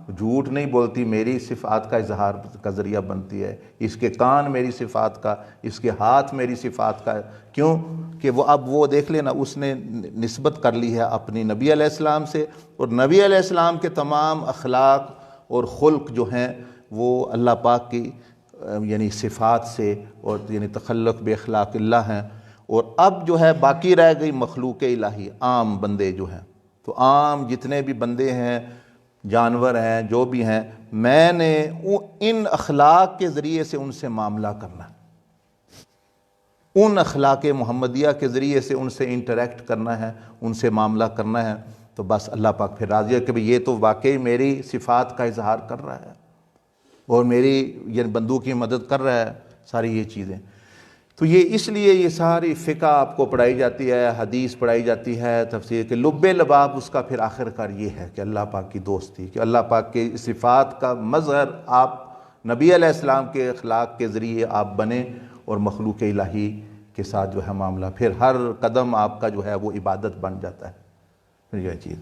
جھوٹ نہیں بولتی، میری صفات کا اظہار کا ذریعہ بنتی ہے، اس کے کان میری صفات کا، اس کے ہاتھ میری صفات کا۔ کیوں کہ وہ اب وہ دیکھ لینا، اس نے نسبت کر لی ہے اپنی نبی علیہ السلام سے، اور نبی علیہ السلام کے تمام اخلاق اور خلق جو ہیں وہ اللہ پاک کی یعنی صفات سے اور یعنی تخلق بے اخلاق اللہ ہیں۔ اور اب جو ہے باقی رہ گئی مخلوق الہی، عام بندے جو ہیں، تو عام جتنے بھی بندے ہیں، جانور ہیں، جو بھی ہیں، میں نے ان اخلاق کے ذریعے سے ان سے معاملہ کرنا۔ ان اخلاق محمدیہ کے ذریعے سے ان سے انٹریکٹ کرنا ہے، ان سے معاملہ کرنا ہے، تو بس اللہ پاک پھر راضی ہے کہ یہ تو واقعی میری صفات کا اظہار کر رہا ہے اور میری یعنی بندوں کی مدد کر رہا ہے، ساری یہ چیزیں۔ تو یہ اس لیے یہ ساری فقہ آپ کو پڑھائی جاتی ہے، حدیث پڑھائی جاتی ہے، تفسیر کے لب لباب اس کا پھر آخر کار یہ ہے کہ اللہ پاک کی دوستی، کہ اللہ پاک کے صفات کا مظہر آپ نبی علیہ السلام کے اخلاق کے ذریعے آپ بنیں اور مخلوق الہی کے ساتھ جو ہے معاملہ، پھر ہر قدم آپ کا جو ہے وہ عبادت بن جاتا ہے پھر یہ چیز۔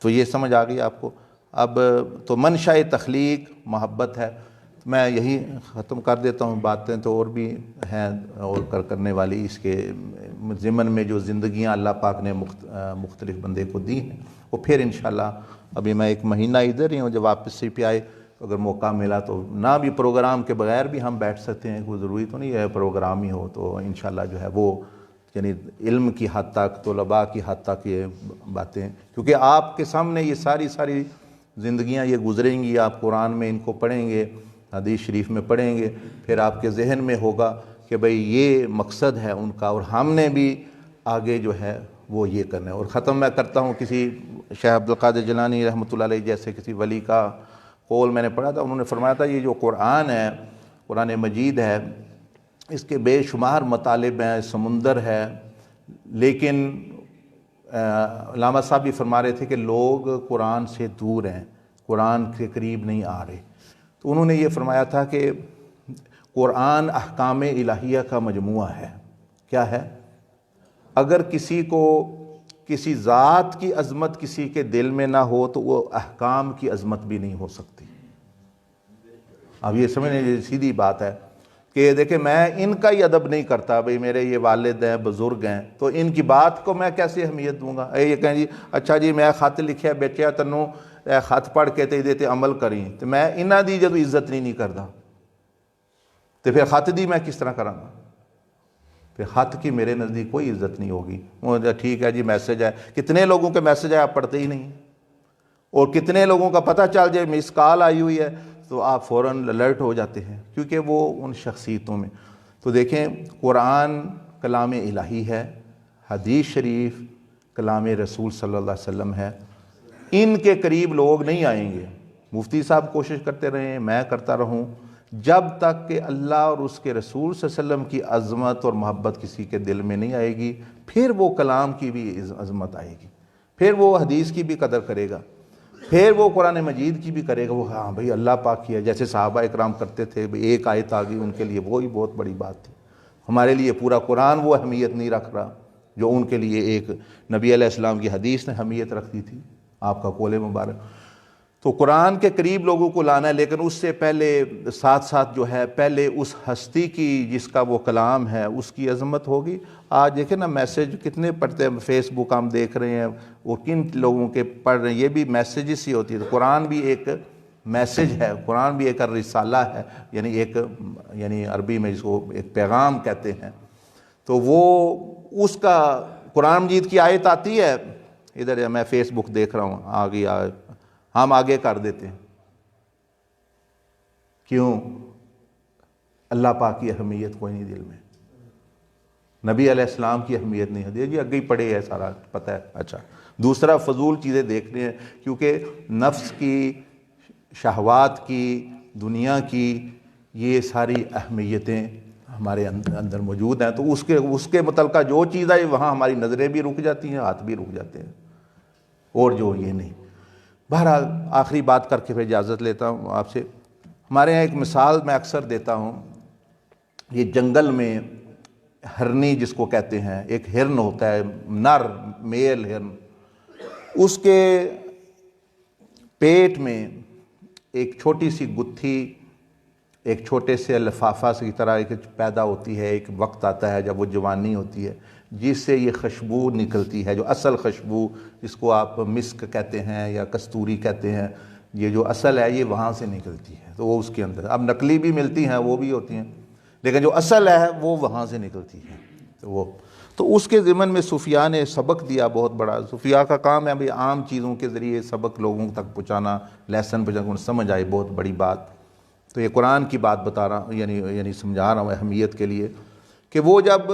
تو یہ سمجھ آ گئی آپ کو۔ اب تو منشاء تخلیق محبت ہے۔ میں یہی ختم کر دیتا ہوں، باتیں تو اور بھی ہیں اور کرنے والی، اس کے ضمن میں جو زندگیاں اللہ پاک نے مختلف بندے کو دی ہیں وہ پھر انشاءاللہ، ابھی میں ایک مہینہ ادھر ہی ہوں، جب واپسی پہ آئے اگر موقع ملا تو نہ بھی پروگرام کے بغیر بھی ہم بیٹھ سکتے ہیں، کوئی ضروری تو نہیں ہے پروگرام ہی ہو، تو انشاءاللہ جو ہے وہ یعنی علم کی حد تک، طلباء کی حد تک یہ باتیں، کیونکہ آپ کے سامنے یہ ساری زندگیاں یہ گزریں گی، آپ قرآن میں ان کو پڑھیں گے، حدیث شریف میں پڑھیں گے، پھر آپ کے ذہن میں ہوگا کہ بھئی یہ مقصد ہے ان کا، اور ہم نے بھی آگے جو ہے وہ یہ کرنا ہے۔ اور ختم میں کرتا ہوں، کسی شیخ عبدالقادر جیلانی رحمۃ اللہ علیہ جیسے کسی ولی کا قول میں نے پڑھا تھا، انہوں نے فرمایا تھا یہ جو قرآن ہے، قرآن مجید ہے، اس کے بے شمار مطالب ہیں، سمندر ہے، لیکن علامہ صاحب بھی فرما رہے تھے کہ لوگ قرآن سے دور ہیں، قرآن کے قریب نہیں آ رہے۔ تو انہوں نے یہ فرمایا تھا کہ قرآن احکام الہیہ کا مجموعہ ہے۔ کیا ہے؟ اگر کسی کو کسی ذات کی عظمت کسی کے دل میں نہ ہو تو وہ احکام کی عظمت بھی نہیں ہو سکتی۔ اب یہ سمجھنے یہ سیدھی بات ہے کہ دیکھیں میں ان کا ہی ادب نہیں کرتا، بھئی میرے یہ والد ہیں، بزرگ ہیں، تو ان کی بات کو میں کیسے اہمیت دوں گا؟ یہ کہیں جی اچھا جی میں خط لکھیا بیچیا تنوں خط پڑھ کے تے عمل کریں، تو میں انہاں دی جدو عزت نہیں کردا تو پھر خط دی میں کس طرح کراں گا؟ پھر خط کی میرے نزدیک کوئی عزت نہیں ہوگی۔ وہ ٹھیک ہے جی میسج ہے، کتنے لوگوں کے میسج ہے آپ پڑھتے ہی نہیں، اور کتنے لوگوں کا پتہ چل جائے مس کال آئی ہوئی ہے تو آپ فوراً الرٹ ہو جاتے ہیں، کیونکہ وہ ان شخصیتوں میں۔ تو دیکھیں قرآن کلام الہی ہے، حدیث شریف کلام رسول صلی اللہ علیہ وسلم ہے، ان کے قریب لوگ نہیں آئیں گے۔ مفتی صاحب کوشش کرتے رہیں، میں کرتا رہوں، جب تک کہ اللہ اور اس کے رسول صلی اللہ علیہ وسلم کی عظمت اور محبت کسی کے دل میں نہیں آئے گی، پھر وہ کلام کی بھی عظمت آئے گی، پھر وہ حدیث کی بھی قدر کرے گا، پھر وہ قرآن مجید کی بھی کرے گا، وہ ہاں بھئی اللہ پاک کی ہے، جیسے صحابہ اکرام کرتے تھے، ایک آیت آ گئی ان کے لیے وہی بہت بڑی بات تھی۔ ہمارے لیے پورا قرآن وہ اہمیت نہیں رکھ رہا جو ان کے لیے ایک نبی علیہ السلام کی حدیث نے اہمیت رکھتی تھی، آپ کا قول مبارک۔ تو قرآن کے قریب لوگوں کو لانا ہے، لیکن اس سے پہلے ساتھ جو ہے پہلے اس ہستی کی جس کا وہ کلام ہے اس کی عظمت ہوگی۔ آج دیکھیں نا میسج کتنے پڑھتے ہیں، فیس بک ہم دیکھ رہے ہیں، وہ کن لوگوں کے پڑھ رہے ہیں، یہ بھی میسیجز ہی ہوتی ہے۔ تو قرآن بھی ایک میسج ہے، قرآن بھی ایک رسالہ ہے، یعنی عربی میں جس کو ایک پیغام کہتے ہیں۔ تو وہ اس کا قرآن مجید کی آیت آتی ہے، ادھر میں فیس بک دیکھ رہا ہوں آگے ہم آگے کر دیتے ہیں، کیوں؟ اللہ پاک کی اہمیت کوئی نہیں دل میں، نبی علیہ السلام کی اہمیت نہیں ہے، جی اگے ہی پڑے ہے سارا پتہ ہے۔ اچھا دوسرا فضول چیزیں دیکھنے ہیں، کیونکہ نفس کی، شہوات کی، دنیا کی یہ ساری اہمیتیں ہمارے اندر موجود ہیں، تو اس کے متعلقہ جو چیز ہے وہاں ہماری نظریں بھی رک جاتی ہیں، ہاتھ بھی رک جاتے ہیں، اور جو یہ نہیں۔ بہرحال آخری بات کر کے پھر اجازت لیتا ہوں آپ سے۔ ہمارے یہاں ایک مثال میں اکثر دیتا ہوں، یہ جنگل میں ہرنی جس کو کہتے ہیں، ایک ہرن ہوتا ہے، نر میل ہرن، اس کے پیٹ میں ایک چھوٹی سی گتھی ایک چھوٹے سے لفافہ کی طرح ایک پیدا ہوتی ہے، ایک وقت آتا ہے جب وہ جوانی ہوتی ہے، جس سے یہ خوشبو نکلتی ہے، جو اصل خوشبو جس کو آپ مسک کہتے ہیں یا کستوری کہتے ہیں، یہ جو اصل ہے یہ وہاں سے نکلتی ہے، تو وہ اس کے اندر اب نقلی بھی ملتی ہیں، وہ بھی ہوتی ہیں، لیکن جو اصل ہے وہ وہاں سے نکلتی ہے۔ تو اس کے ضمن میں صوفیاء نے سبق دیا بہت بڑا۔ صوفیاء کا کام ہے بھی عام چیزوں کے ذریعے سبق لوگوں تک پہنچانا، لیسن پہنچانا، سمجھ آئے بہت بڑی بات۔ تو یہ قرآن کی بات بتا رہا ہوں، یعنی سمجھا رہا ہوں اہمیت کے لیے کہ وہ جب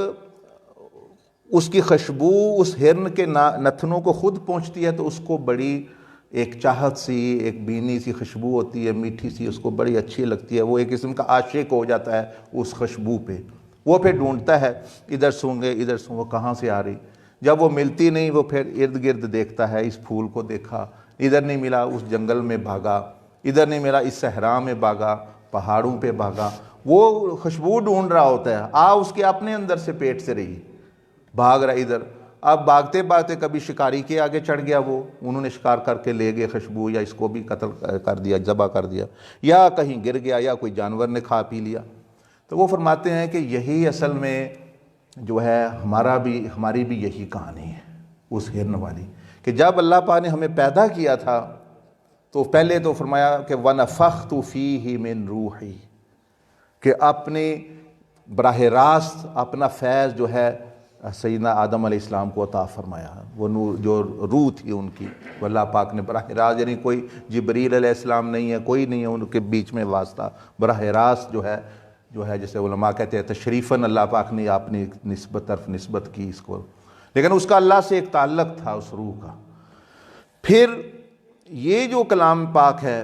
اس کی خوشبو اس ہرن کے نتنوں کو خود پہنچتی ہے تو اس کو بڑی ایک چاہت سی، ایک بینی سی خوشبو ہوتی ہے، میٹھی سی، اس کو بڑی اچھی لگتی ہے، وہ ایک قسم کا عاشق ہو جاتا ہے اس خوشبو پہ. وہ پھر ڈھونڈتا ہے ادھر سونگے ادھر سونگے، وہ کہاں سے آ رہی. جب وہ ملتی نہیں وہ پھر ارد گرد دیکھتا ہے، اس پھول کو دیکھا، ادھر نہیں ملا، اس جنگل میں بھاگا، ادھر نہیں ملا، اس صحرا میں بھاگا، پہاڑوں پہ بھاگا. وہ خوشبو ڈھونڈ رہا ہوتا ہے، اس کے اپنے اندر سے پیٹ سے رہی، بھاگ رہا ادھر. اب بھاگتے بھاگتے کبھی شکاری کے آگے چڑھ گیا، وہ انہوں نے شکار کر کے لے گئے خوشبو، یا اس کو بھی قتل کر دیا، ذبح کر دیا، یا کہیں گر گیا، یا کوئی جانور نے کھا پی لیا. تو وہ فرماتے ہیں کہ یہی اصل میں جو ہے ہماری بھی یہی کہانی ہے اس ہرن والی، کہ جب اللہ پاک نے ہمیں پیدا کیا تھا تو پہلے تو فرمایا کہ وَنَفَخْتُ فِيهِ مِن روحی، کہ اپنی براہ راست اپنا فیض جو ہے سیدنا آدم علیہ السلام کو عطا فرمایا. وہ نور جو روح تھی ان کی، وہ اللہ پاک نے براہ راست، یعنی کوئی جبریل علیہ السلام نہیں ہے، کوئی نہیں ہے ان کے بیچ میں واسطہ، براہ راست جو ہے جیسے علماء کہتے ہیں تشریفاً اللہ پاک نے اپنی طرف نسبت کی اس کو، لیکن اس کا اللہ سے ایک تعلق تھا اس روح کا. پھر یہ جو کلام پاک ہے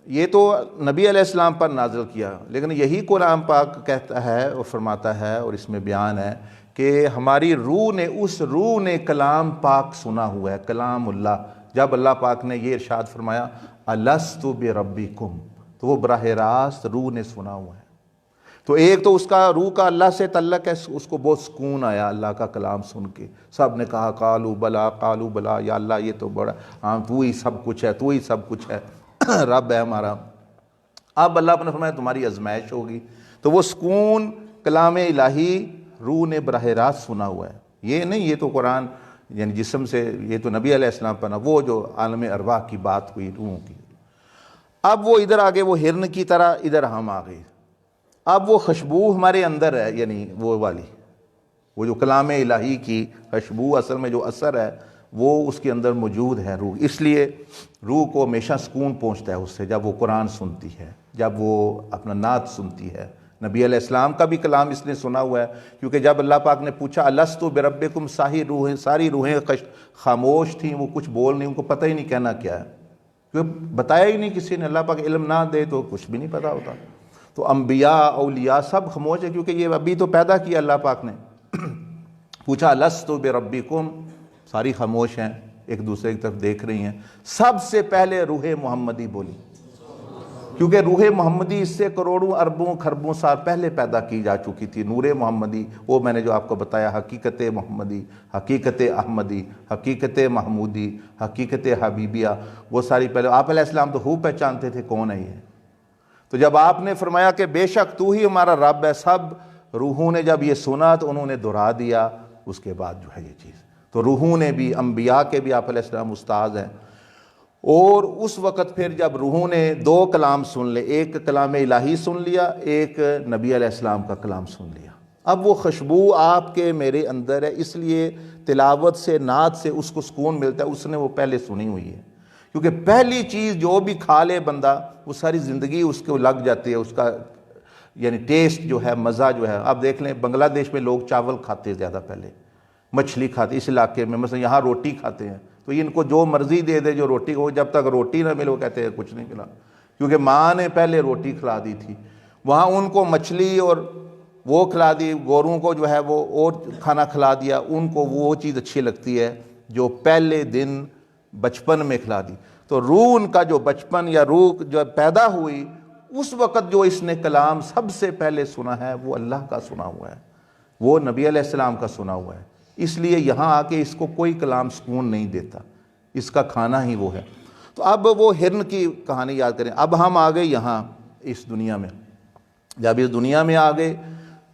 یہ تو نبی علیہ السلام پر نازل کیا، لیکن یہی کلام پاک کہتا ہے اور فرماتا ہے، اور اس میں بیان ہے کہ ہماری اس روح نے کلام پاک سنا ہوا ہے، کلام اللہ. جب اللہ پاک نے یہ ارشاد فرمایا الست بربکم، تو وہ براہ راست روح نے سنا ہوا ہے. تو ایک تو اس کا روح کا اللہ سے تعلق ہے، اس کو بہت سکون آیا اللہ کا کلام سن کے. سب نے کہا قالوا بلا یا اللہ یہ تو بڑا تو ہی سب کچھ ہے، تو ہی سب کچھ ہے، رب ہے ہمارا. اب اللہ نے فرمایا تمہاری آزمائش ہوگی. تو وہ سکون کلام الہی روح نے براہ راست سنا ہوا ہے. یہ نہیں یہ تو قرآن یعنی جسم سے، یہ تو نبی علیہ السلام پر، وہ جو عالم ارواح کی بات ہوئی روحوں کی. اب وہ ادھر آگے وہ ہرن کی طرح ادھر ہم آ گئے. اب وہ خوشبو ہمارے اندر ہے، یعنی وہ والی، وہ جو کلام الہی کی خوشبو اصل میں جو اثر ہے وہ اس کے اندر موجود ہے روح. اس لیے روح کو ہمیشہ سکون پہنچتا ہے اس سے جب وہ قرآن سنتی ہے، جب وہ اپنا نعت سنتی ہے. نبی علیہ السلام کا بھی کلام اس نے سنا ہوا ہے، کیونکہ جب اللہ پاک نے پوچھا الست بربکم، ساری روحیں خاموش تھیں، وہ کچھ بول نہیں، ان کو پتہ ہی نہیں کہنا کیا ہے، کیونکہ بتایا ہی نہیں کسی نے. اللہ پاک علم نہ دے تو کچھ بھی نہیں پتہ ہوتا. تو انبیاء اولیاء سب خاموش ہے، کیونکہ یہ ابھی تو پیدا کیا اللہ پاک نے. پوچھا الست بربکم، ساری خاموش ہیں، ایک دوسرے کی طرف دیکھ رہی ہیں. سب سے پہلے روح محمدی بولی، کیونکہ روح محمدی اس سے کروڑوں اربوں خربوں سال پہلے پیدا کی جا چکی تھی. نور محمدی، وہ میں نے جو آپ کو بتایا، حقیقت محمدی، حقیقت احمدی، حقیقت محمودی، حقیقت حبیبیہ، وہ ساری پہلے آپ علیہ السلام تو پہچانتے تھے کون ہے یہ. تو جب آپ نے فرمایا کہ بے شک تو ہی ہمارا رب ہے، سب روحوں نے جب یہ سنا تو انہوں نے دہرا دیا اس کے بعد جو ہے یہ چیز. تو روحوں نے بھی، انبیاء کے بھی آپ علیہ السلام استاد ہیں. اور اس وقت پھر جب روحوں نے دو کلام سن لے، ایک کلام الہی سن لیا، ایک نبی علیہ السلام کا کلام سن لیا، اب وہ خوشبو آپ کے میرے اندر ہے. اس لیے تلاوت سے، نعت سے اس کو سکون ملتا ہے، اس نے وہ پہلے سنی ہوئی ہے. کیونکہ پہلی چیز جو بھی کھا لے بندہ وہ ساری زندگی اس کو لگ جاتی ہے، اس کا یعنی ٹیسٹ جو ہے، مزہ جو ہے. آپ دیکھ لیں بنگلہ دیش میں لوگ چاول کھاتے زیادہ، پہلے مچھلی کھاتے. اس علاقے میں مثلا یہاں روٹی کھاتے ہیں، تو ان کو جو مرضی دے دے جو روٹی ہو، جب تک روٹی نہ ملے وہ کہتے ہیں کچھ نہیں ملا، کیونکہ ماں نے پہلے روٹی کھلا دی تھی. وہاں ان کو مچھلی اور وہ کھلا دی، گوروں کو جو ہے وہ اور کھانا کھلا دیا، ان کو وہ چیز اچھی لگتی ہے جو پہلے دن بچپن میں کھلا دی. تو روح ان کا جو بچپن یا روح جو پیدا ہوئی اس وقت جو اس نے کلام سب سے پہلے سنا ہے وہ اللہ کا سنا ہوا ہے، وہ نبی علیہ السلام کا سنا ہوا ہے. اس لیے یہاں آ کے اس کو کوئی کلام سکون نہیں دیتا، اس کا کھانا ہی وہ ہے. تو اب وہ ہرن کی کہانی یاد کریں. اب ہم آ گئے یہاں اس دنیا میں. جب اس دنیا میں آ گئے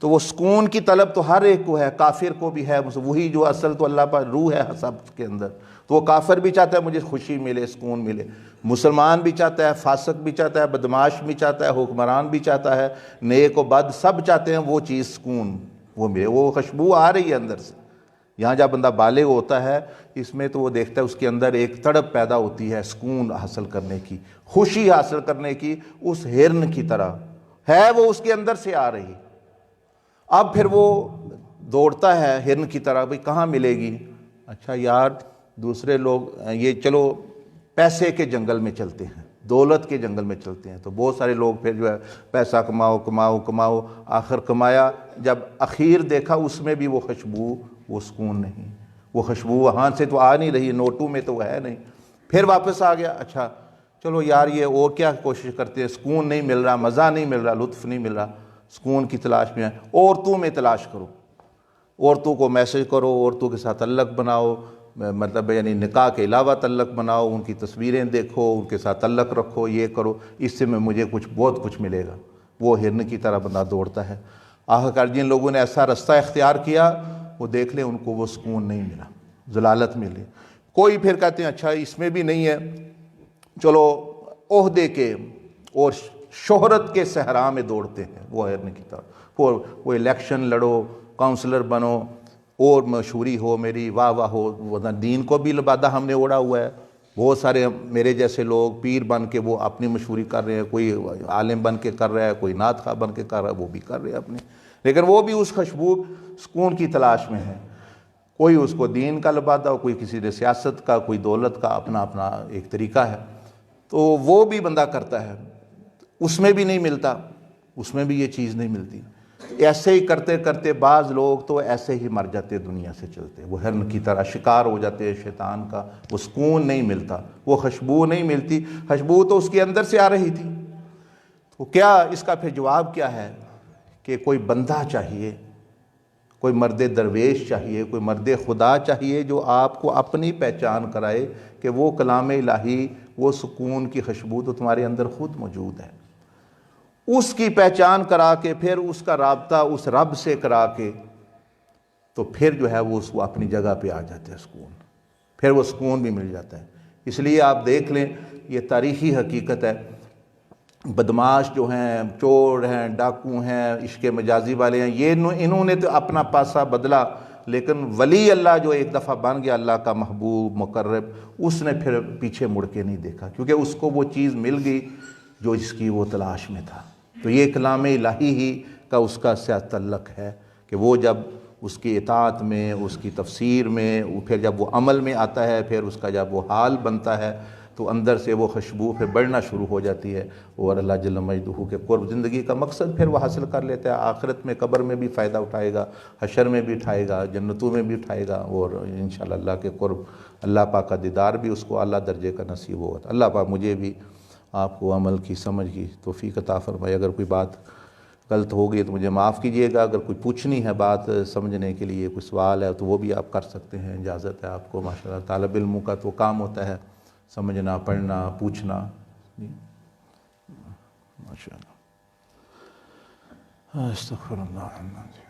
تو وہ سکون کی طلب تو ہر ایک کو ہے، کافر کو بھی ہے. وہی جو اصل تو اللہ پر روح ہے سب کے اندر، تو وہ کافر بھی چاہتا ہے مجھے خوشی ملے، سکون ملے، مسلمان بھی چاہتا ہے، فاسق بھی چاہتا ہے، بدمعاش بھی چاہتا ہے، حکمران بھی چاہتا ہے، نیک و بد سب چاہتے ہیں وہ چیز سکون وہ ملے. وہ خوشبو آ رہی ہے اندر سے. یہاں جب بندہ بالغ ہوتا ہے اس میں تو وہ دیکھتا ہے اس کے اندر ایک تڑپ پیدا ہوتی ہے سکون حاصل کرنے کی، خوشی حاصل کرنے کی، اس ہرن کی طرح ہے وہ اس کے اندر سے آ رہی. اب پھر وہ دوڑتا ہے ہرن کی طرح، بھئی کہاں ملے گی؟ اچھا یار دوسرے لوگ یہ چلو پیسے کے جنگل میں چلتے ہیں، دولت کے جنگل میں چلتے ہیں، تو بہت سارے لوگ پھر جو ہے پیسہ کماؤ کماؤ کماؤ، آخر کمایا، جب اخیر دیکھا اس میں بھی وہ خوشبو، وہ سکون نہیں، وہ خوشبو وہاں سے تو آ نہیں رہی، نوٹوں میں تو وہ ہے نہیں، پھر واپس آ گیا۔ اچھا چلو یار یہ اور کیا کوشش کرتے ہیں، سکون نہیں مل رہا، مزہ نہیں مل رہا، لطف نہیں مل رہا، سکون کی تلاش میں ہے، عورتوں میں تلاش کرو، عورتوں کو میسج کرو، عورتوں کے ساتھ تعلق بناؤ، مطلب یعنی نکاح کے علاوہ تعلق بناؤ، ان کی تصویریں دیکھو، ان کے ساتھ تعلق رکھو، یہ کرو، اس سے مجھے بہت کچھ ملے گا۔ وہ ہرن کی طرح بندہ دوڑتا ہے، آخرکار جن لوگوں نے ایسا رستہ اختیار کیا وہ دیکھ لیں ان کو وہ سکون نہیں ملا، ضلالت ملی۔ کوئی پھر کہتے ہیں اچھا اس میں بھی نہیں ہے، چلو عہدے کے اور شہرت کے صحرا میں دوڑتے ہیں وہ ہرن کی طرح، وہ الیکشن لڑو، کاؤنسلر بنو، اور مشہوری ہو میری، واہ واہ ہو، ورنہ دین کو بھی لبادہ ہم نے اوڑا ہوا ہے، بہت سارے میرے جیسے لوگ پیر بن کے وہ اپنی مشہوری کر رہے ہیں، کوئی عالم بن کے کر رہا ہے، کوئی نعت خواہ بن کے کر رہا ہے، وہ بھی کر رہے ہیں اپنی، لیکن وہ بھی اس خوشبو سکون کی تلاش میں ہے۔ کوئی اس کو دین کا لبادہ ہو، کوئی کسی نے سیاست کا، کوئی دولت کا، اپنا اپنا ایک طریقہ ہے، تو وہ بھی بندہ کرتا ہے، اس میں بھی نہیں ملتا، اس میں بھی یہ چیز نہیں ملتی۔ ایسے ہی کرتے کرتے بعض لوگ تو ایسے ہی مر جاتے، دنیا سے چلتے، وہ ہرن کی طرح شکار ہو جاتے ہیں شیطان کا، وہ سکون نہیں ملتا، وہ خوشبو نہیں ملتی، خوشبو تو اس کے اندر سے آ رہی تھی۔ تو کیا اس کا پھر جواب کیا ہے کہ کوئی بندہ چاہیے، کوئی مرد درویش چاہیے، کوئی مرد خدا چاہیے جو آپ کو اپنی پہچان کرائے کہ وہ کلام الہی، وہ سکون کی خوشبو تو تمہارے اندر خود موجود ہے، اس کی پہچان کرا کے پھر اس کا رابطہ اس رب سے کرا کے تو پھر جو ہے وہ اس کو اپنی جگہ پہ آ جاتے ہیں سکون، پھر وہ سکون بھی مل جاتا ہے۔ اس لیے آپ دیکھ لیں یہ تاریخی حقیقت ہے، بدماش جو ہیں، چور ہیں، ڈاکو ہیں، عشق مجازی والے ہیں، یہ انہوں نے تو اپنا پاسا بدلا، لیکن ولی اللہ جو ایک دفعہ بن گیا اللہ کا محبوب مقرب، اس نے پھر پیچھے مڑ کے نہیں دیکھا، کیونکہ اس کو وہ چیز مل گئی جو اس کی وہ تلاش میں تھا۔ تو یہ کلام الہی ہی کا اس کا ساتھ تعلق ہے کہ وہ جب اس کی اطاعت میں، اس کی تفسیر میں، پھر جب وہ عمل میں آتا ہے، پھر اس کا جب وہ حال بنتا ہے تو اندر سے وہ خوشبو پھر بڑھنا شروع ہو جاتی ہے، اور اللہ جل مجدہ کے قرب زندگی کا مقصد پھر وہ حاصل کر لیتا ہے، آخرت میں قبر میں بھی فائدہ اٹھائے گا، حشر میں بھی اٹھائے گا، جنتوں میں بھی اٹھائے گا، اور انشاءاللہ اللہ کے قرب، اللہ پاک کا دیدار بھی اس کو اعلیٰ درجے کا نصیب ہوگا۔ اللہ پاک مجھے بھی آپ کو عمل کی سمجھ کی توفیق عطا فرمائے۔ اگر کوئی بات غلط ہو گئی تو مجھے معاف کیجیے گا، اگر کوئی پوچھنی ہے بات سمجھنے کے لیے، کوئی سوال ہے تو وہ بھی آپ کر سکتے ہیں، اجازت ہے آپ کو۔ ماشاءاللہ طالب علموں کا تو کام ہوتا ہے سمجھنا، پڑھنا، پوچھنا، ماشاءاللہ۔ استغفر اللہ العظیم۔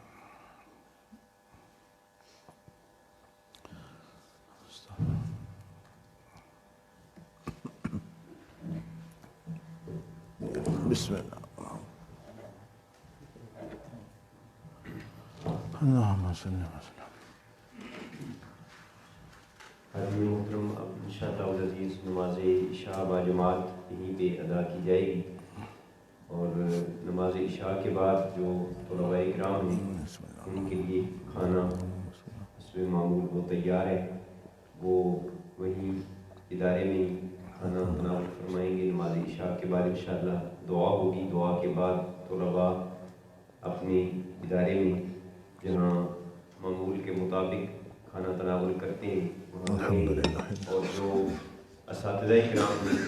بسم اللہ، اللہم صلی وسلم۔ حاضرین محترم، اب انشاءاللہ العزیز نماز عشاء باجماعت یہیں پہ ادا کی جائے گی، اور نماز عشاء کے بعد جو طلباء کرام ہیں ان کے لیے کھانا حسب معمول وہ تیار ہے، وہ وہیں ادارے میں کھانا تناول فرمائیں گے۔ نماز عشاء کے بعد انشاءاللہ دعا ہوگی، دعا کے بعد طلباء اپنے ادارے میں جہاں معمول کے مطابق کھانا تناول کرتے ہیں وہاں کریں گے، اور جو اساتذہ کرام ہیں،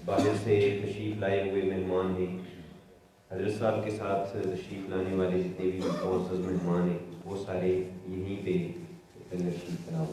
باہر سے تشریف لائے ہوئے مہمان ہیں، حضرت صاحب کے ساتھ تشریف لانے والے جتنے بھی معزز مہمان ہیں وہ سارے یہیں پہ تشریف تناول